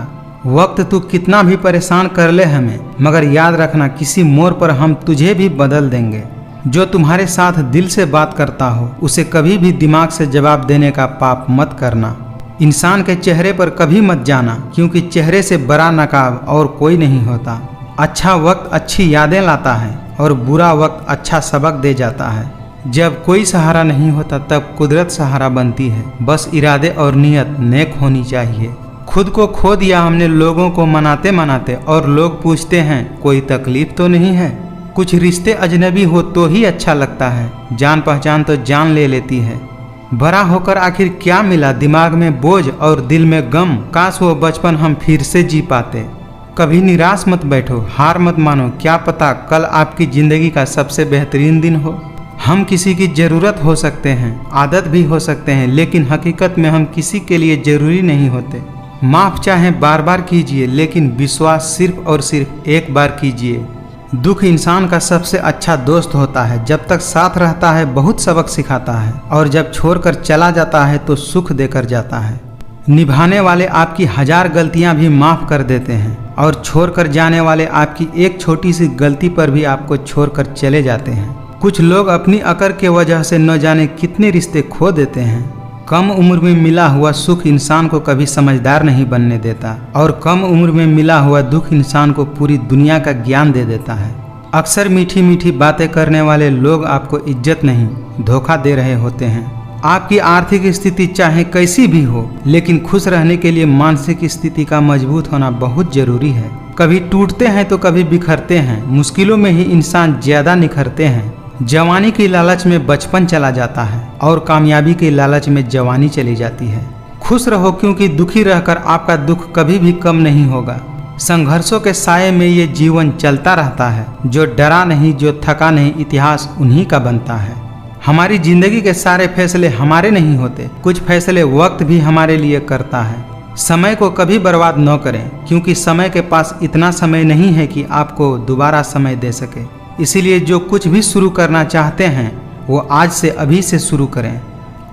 वक्त तू कितना भी परेशान कर ले हमें, मगर याद रखना किसी मोड़ पर हम तुझे भी बदल देंगे। जो तुम्हारे साथ दिल से बात करता हो उसे कभी भी दिमाग से जवाब देने का पाप मत करना। इंसान के चेहरे पर कभी मत जाना, क्योंकि चेहरे से बड़ा नकाब और कोई नहीं होता। अच्छा वक्त अच्छी यादें लाता है और बुरा वक्त अच्छा सबक दे जाता है। जब कोई सहारा नहीं होता तब कुदरत सहारा बनती है। बस इरादे और नियत नेक होनी चाहिए। खुद को खो दिया हमने लोगों को मनाते मनाते, और लोग पूछते हैं कोई तकलीफ तो नहीं है। कुछ रिश्ते अजनबी हो तो ही अच्छा लगता है, जान पहचान तो जान ले लेती है। बड़ा होकर आखिर क्या मिला, दिमाग में बोझ और दिल में गम। काश वो बचपन हम फिर से जी पाते। कभी निराश मत बैठो, हार मत मानो, क्या पता कल आपकी जिंदगी का सबसे बेहतरीन दिन हो। हम किसी की ज़रूरत हो सकते हैं, आदत भी हो सकते हैं, लेकिन हकीकत में हम किसी के लिए ज़रूरी नहीं होते। माफ़ चाहे बार बार कीजिए, लेकिन विश्वास सिर्फ और सिर्फ एक बार कीजिए। दुख इंसान का सबसे अच्छा दोस्त होता है। जब तक साथ रहता है बहुत सबक सिखाता है, और जब छोड़कर चला जाता है तो सुख देकर जाता है। निभाने वाले आपकी हजार गलतियां भी माफ़ कर देते हैं, और छोड़कर जाने वाले आपकी एक छोटी सी गलती पर भी आपको छोड़कर चले जाते हैं। कुछ लोग अपनी अकड़ के वजह से न जाने कितने रिश्ते खो देते हैं। कम उम्र में मिला हुआ सुख इंसान को कभी समझदार नहीं बनने देता, और कम उम्र में मिला हुआ दुख इंसान को पूरी दुनिया का ज्ञान दे देता है। अक्सर मीठी मीठी बातें करने वाले लोग आपको इज्जत नहीं, धोखा दे रहे होते हैं। आपकी आर्थिक स्थिति चाहे कैसी भी हो, लेकिन खुश रहने के लिए मानसिक स्थिति का मजबूत होना बहुत जरूरी है। कभी टूटते हैं तो कभी बिखरते हैं, मुश्किलों में ही इंसान ज्यादा निखरते हैं। जवानी की लालच में बचपन चला जाता है, और कामयाबी की लालच में जवानी चली जाती है। खुश रहो, क्योंकि दुखी रहकर आपका दुख कभी भी कम नहीं होगा। संघर्षों के साये में ये जीवन चलता रहता है। जो डरा नहीं, जो थका नहीं, इतिहास उन्हीं का बनता है। हमारी जिंदगी के सारे फैसले हमारे नहीं होते, कुछ फैसले वक्त भी हमारे लिए करता है। समय को कभी बर्बाद न करें, क्योंकि समय के पास इतना समय नहीं है कि आपको दोबारा समय दे सके। इसीलिए जो कुछ भी शुरू करना चाहते हैं वो आज से अभी से शुरू करें।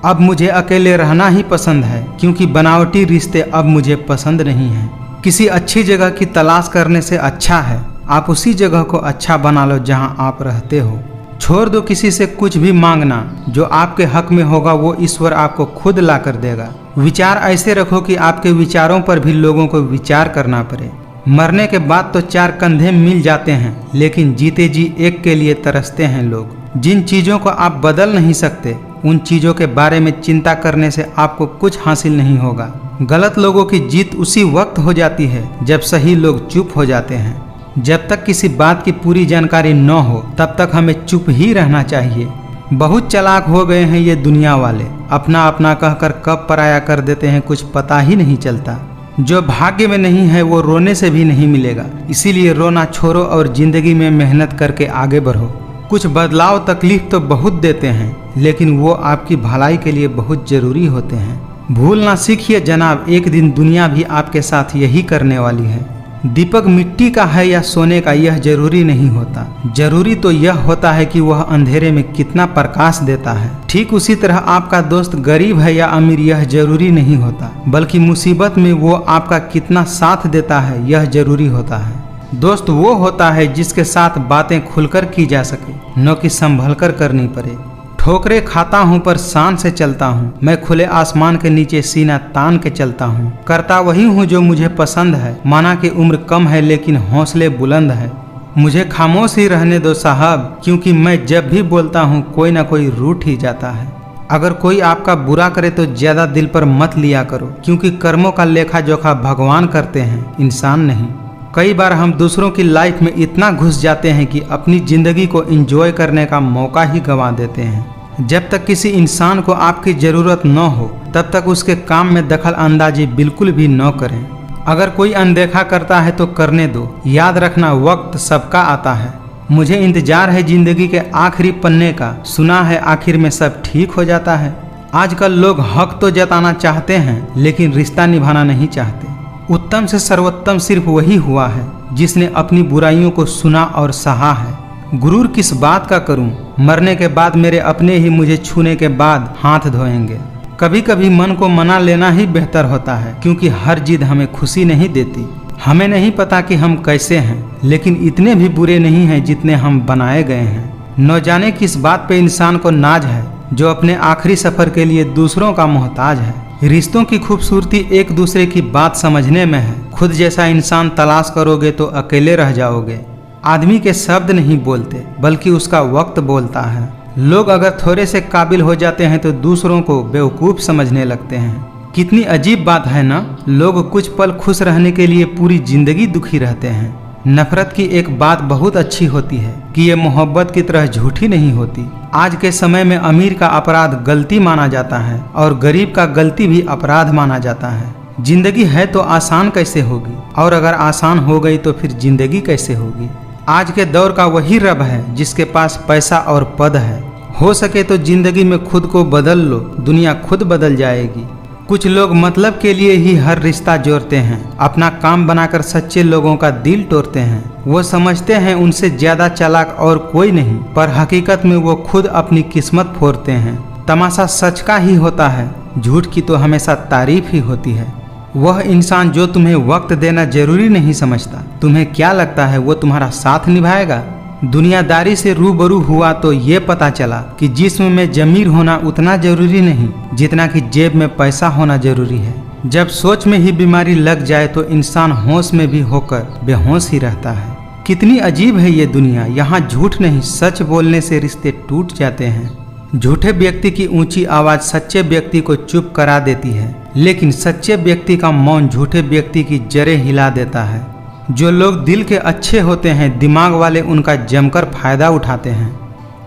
अब मुझे अकेले रहना ही पसंद है, क्योंकि बनावटी रिश्ते अब मुझे पसंद नहीं हैं। किसी अच्छी जगह की तलाश करने से अच्छा है आप उसी जगह को अच्छा बना लो जहां आप रहते हो। छोड़ दो किसी से कुछ भी मांगना, जो आपके हक में होगा वो ईश्वर आपको खुद ला कर देगा। विचार ऐसे रखो कि आपके विचारों पर भी लोगों को विचार करना पड़े। मरने के बाद तो 4 कंधे मिल जाते हैं, लेकिन जीते जी एक के लिए तरसते हैं लोग। जिन चीज़ों को आप बदल नहीं सकते, उन चीज़ों के बारे में चिंता करने से आपको कुछ हासिल नहीं होगा। गलत लोगों की जीत उसी वक्त हो जाती है जब सही लोग चुप हो जाते हैं। जब तक किसी बात की पूरी जानकारी न हो तब तक हमें चुप ही रहना चाहिए। बहुत चालाक हो गए हैं ये दुनिया वाले, अपना अपना कहकर कब पराया कर देते हैं कुछ पता ही नहीं चलता। जो भाग्य में नहीं है वो रोने से भी नहीं मिलेगा, इसीलिए रोना छोड़ो और जिंदगी में मेहनत करके आगे बढ़ो। कुछ बदलाव तकलीफ तो बहुत देते हैं, लेकिन वो आपकी भलाई के लिए बहुत जरूरी होते हैं। भूलना सीखिए जनाब, एक दिन दुनिया भी आपके साथ यही करने वाली है। दीपक मिट्टी का है या सोने का यह जरूरी नहीं होता, जरूरी तो यह होता है कि वह अंधेरे में कितना प्रकाश देता है। ठीक उसी तरह आपका दोस्त गरीब है या अमीर यह जरूरी नहीं होता, बल्कि मुसीबत में वो आपका कितना साथ देता है यह जरूरी होता है। दोस्त वो होता है जिसके साथ बातें खुलकर की जा सके, न कि संभल कर करनी पड़े। ठोकरे खाता हूँ पर शान से चलता हूँ, मैं खुले आसमान के नीचे सीना तान के चलता हूँ। करता वही हूँ जो मुझे पसंद है, माना कि उम्र कम है लेकिन हौसले बुलंद है। मुझे खामोश ही रहने दो साहब, क्योंकि मैं जब भी बोलता हूँ कोई ना कोई रूठ ही जाता है। अगर कोई आपका बुरा करे तो ज्यादा दिल पर मत लिया करो, क्योंकि कर्मों का लेखा जोखा भगवान करते हैं, इंसान नहीं। कई बार हम दूसरों की लाइफ में इतना घुस जाते हैं कि अपनी जिंदगी को एंजॉय करने का मौका ही गंवा देते हैं। जब तक किसी इंसान को आपकी ज़रूरत न हो तब तक उसके काम में दखल अंदाजी बिल्कुल भी न करें। अगर कोई अनदेखा करता है तो करने दो, याद रखना वक्त सबका आता है। मुझे इंतजार है जिंदगी के आखिरी पन्ने का, सुना है आखिर में सब ठीक हो जाता है। आजकल लोग हक तो जताना चाहते हैं लेकिन रिश्ता निभाना नहीं चाहते। उत्तम से सर्वोत्तम सिर्फ वही हुआ है जिसने अपनी बुराइयों को सुना और सहा है। गुरूर किस बात का करूं, मरने के बाद मेरे अपने ही मुझे छूने के बाद हाथ धोएंगे। कभी कभी मन को मना लेना ही बेहतर होता है, क्योंकि हर जिद हमें खुशी नहीं देती। हमें नहीं पता कि हम कैसे हैं, लेकिन इतने भी बुरे नहीं हैं जितने हम बनाए गए हैं। न जाने किस बात पे इंसान को नाज है जो अपने आखिरी सफर के लिए दूसरों का मोहताज है। रिश्तों की खूबसूरती एक दूसरे की बात समझने में है। खुद जैसा इंसान तलाश करोगे तो अकेले रह जाओगे। आदमी के शब्द नहीं बोलते बल्कि उसका वक्त बोलता है। लोग अगर थोड़े से काबिल हो जाते हैं तो दूसरों को बेवकूफ़ समझने लगते हैं। कितनी अजीब बात है ना, लोग कुछ पल खुश रहने के लिए पूरी जिंदगी दुखी रहते हैं। नफरत की एक बात बहुत अच्छी होती है कि ये मोहब्बत की तरह झूठी नहीं होती। आज के समय में अमीर का अपराध गलती माना जाता है और गरीब का गलती भी अपराध माना जाता है। जिंदगी है तो आसान कैसे होगी, और अगर आसान हो गई तो फिर जिंदगी कैसे होगी। आज के दौर का वही रब है जिसके पास पैसा और पद है। हो सके तो जिंदगी में खुद को बदल लो, दुनिया खुद बदल जाएगी। कुछ लोग मतलब के लिए ही हर रिश्ता जोड़ते हैं, अपना काम बनाकर सच्चे लोगों का दिल तोड़ते हैं। वो समझते हैं उनसे ज्यादा चालाक और कोई नहीं, पर हकीकत में वो खुद अपनी किस्मत फोड़ते हैं। तमाशा सच का ही होता है, झूठ की तो हमेशा तारीफ ही होती है। वह इंसान जो तुम्हें वक्त देना जरूरी नहीं समझता, तुम्हें क्या लगता है वो तुम्हारा साथ निभाएगा? दुनियादारी से रूबरू हुआ तो ये पता चला कि जिस्म में जमीर होना उतना जरूरी नहीं जितना कि जेब में पैसा होना जरूरी है। जब सोच में ही बीमारी लग जाए तो इंसान होश में भी होकर बेहोश ही रहता है। कितनी अजीब है ये दुनिया, यहाँ झूठ नहीं सच बोलने से रिश्ते टूट जाते हैं। झूठे व्यक्ति की ऊंची आवाज सच्चे व्यक्ति को चुप करा देती है, लेकिन सच्चे व्यक्ति का मौन झूठे व्यक्ति की जड़ें हिला देता है। जो लोग दिल के अच्छे होते हैं, दिमाग वाले उनका जमकर फायदा उठाते हैं।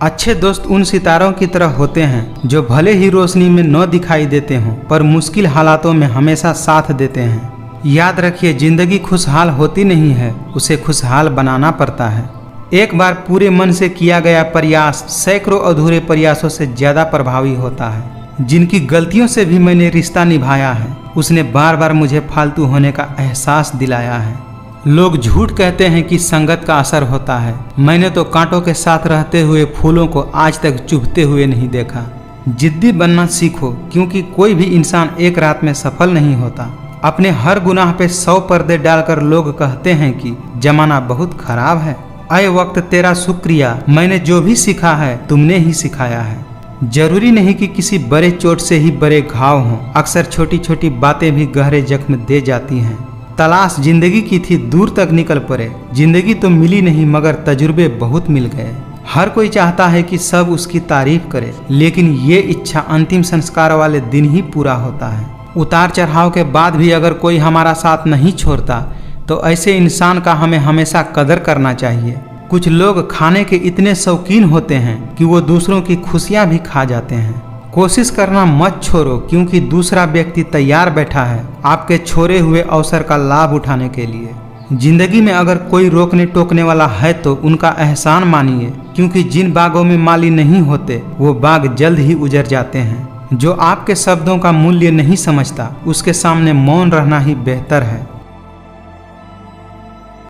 अच्छे दोस्त उन सितारों की तरह होते हैं जो भले ही रोशनी में न दिखाई देते हों, पर मुश्किल हालातों में हमेशा साथ देते हैं। याद रखिए, जिंदगी खुशहाल होती नहीं है, उसे खुशहाल बनाना पड़ता है। एक बार पूरे मन से किया गया प्रयास सैकड़ों अधूरे प्रयासों से ज्यादा प्रभावी होता है। जिनकी गलतियों से भी मैंने रिश्ता निभाया है, उसने बार बार मुझे फालतू होने का एहसास दिलाया है। लोग झूठ कहते हैं कि संगत का असर होता है। मैंने तो कांटों के साथ रहते हुए फूलों को आज तक चुभते हुए नहीं देखा। जिद्दी बनना सीखो, क्योंकि कोई भी इंसान एक रात में सफल नहीं होता। अपने हर गुनाह पे 100 पर्दे डालकर लोग कहते हैं कि जमाना बहुत खराब है। अय वक्त तेरा शुक्रिया, मैंने जो भी सीखा है तुमने ही सिखाया है। जरूरी नहीं कि किसी बड़े चोट से ही बड़े घाव हों, अक्सर छोटी छोटी बातें भी गहरे जख्म दे जाती हैं। तलाश जिंदगी की थी दूर तक निकल पड़े, जिंदगी तो मिली नहीं मगर तजुर्बे बहुत मिल गए। हर कोई चाहता है कि सब उसकी तारीफ करे, लेकिन ये इच्छा अंतिम संस्कार वाले दिन ही पूरा होता है। उतार चढ़ाव के बाद भी अगर कोई हमारा साथ नहीं छोड़ता तो ऐसे इंसान का हमें हमेशा कदर करना चाहिए। कुछ लोग खाने के इतने शौकीन होते हैं कि वो दूसरों की खुशियां भी खा जाते हैं। कोशिश करना मत छोड़ो, क्योंकि दूसरा व्यक्ति तैयार बैठा है आपके छोड़े हुए अवसर का लाभ उठाने के लिए। जिंदगी में अगर कोई रोकने टोकने वाला है तो उनका एहसान मानिए, क्योंकि जिन बागों में माली नहीं होते वो बाग जल्द ही उजड़ जाते हैं। जो आपके शब्दों का मूल्य नहीं समझता उसके सामने मौन रहना ही बेहतर है।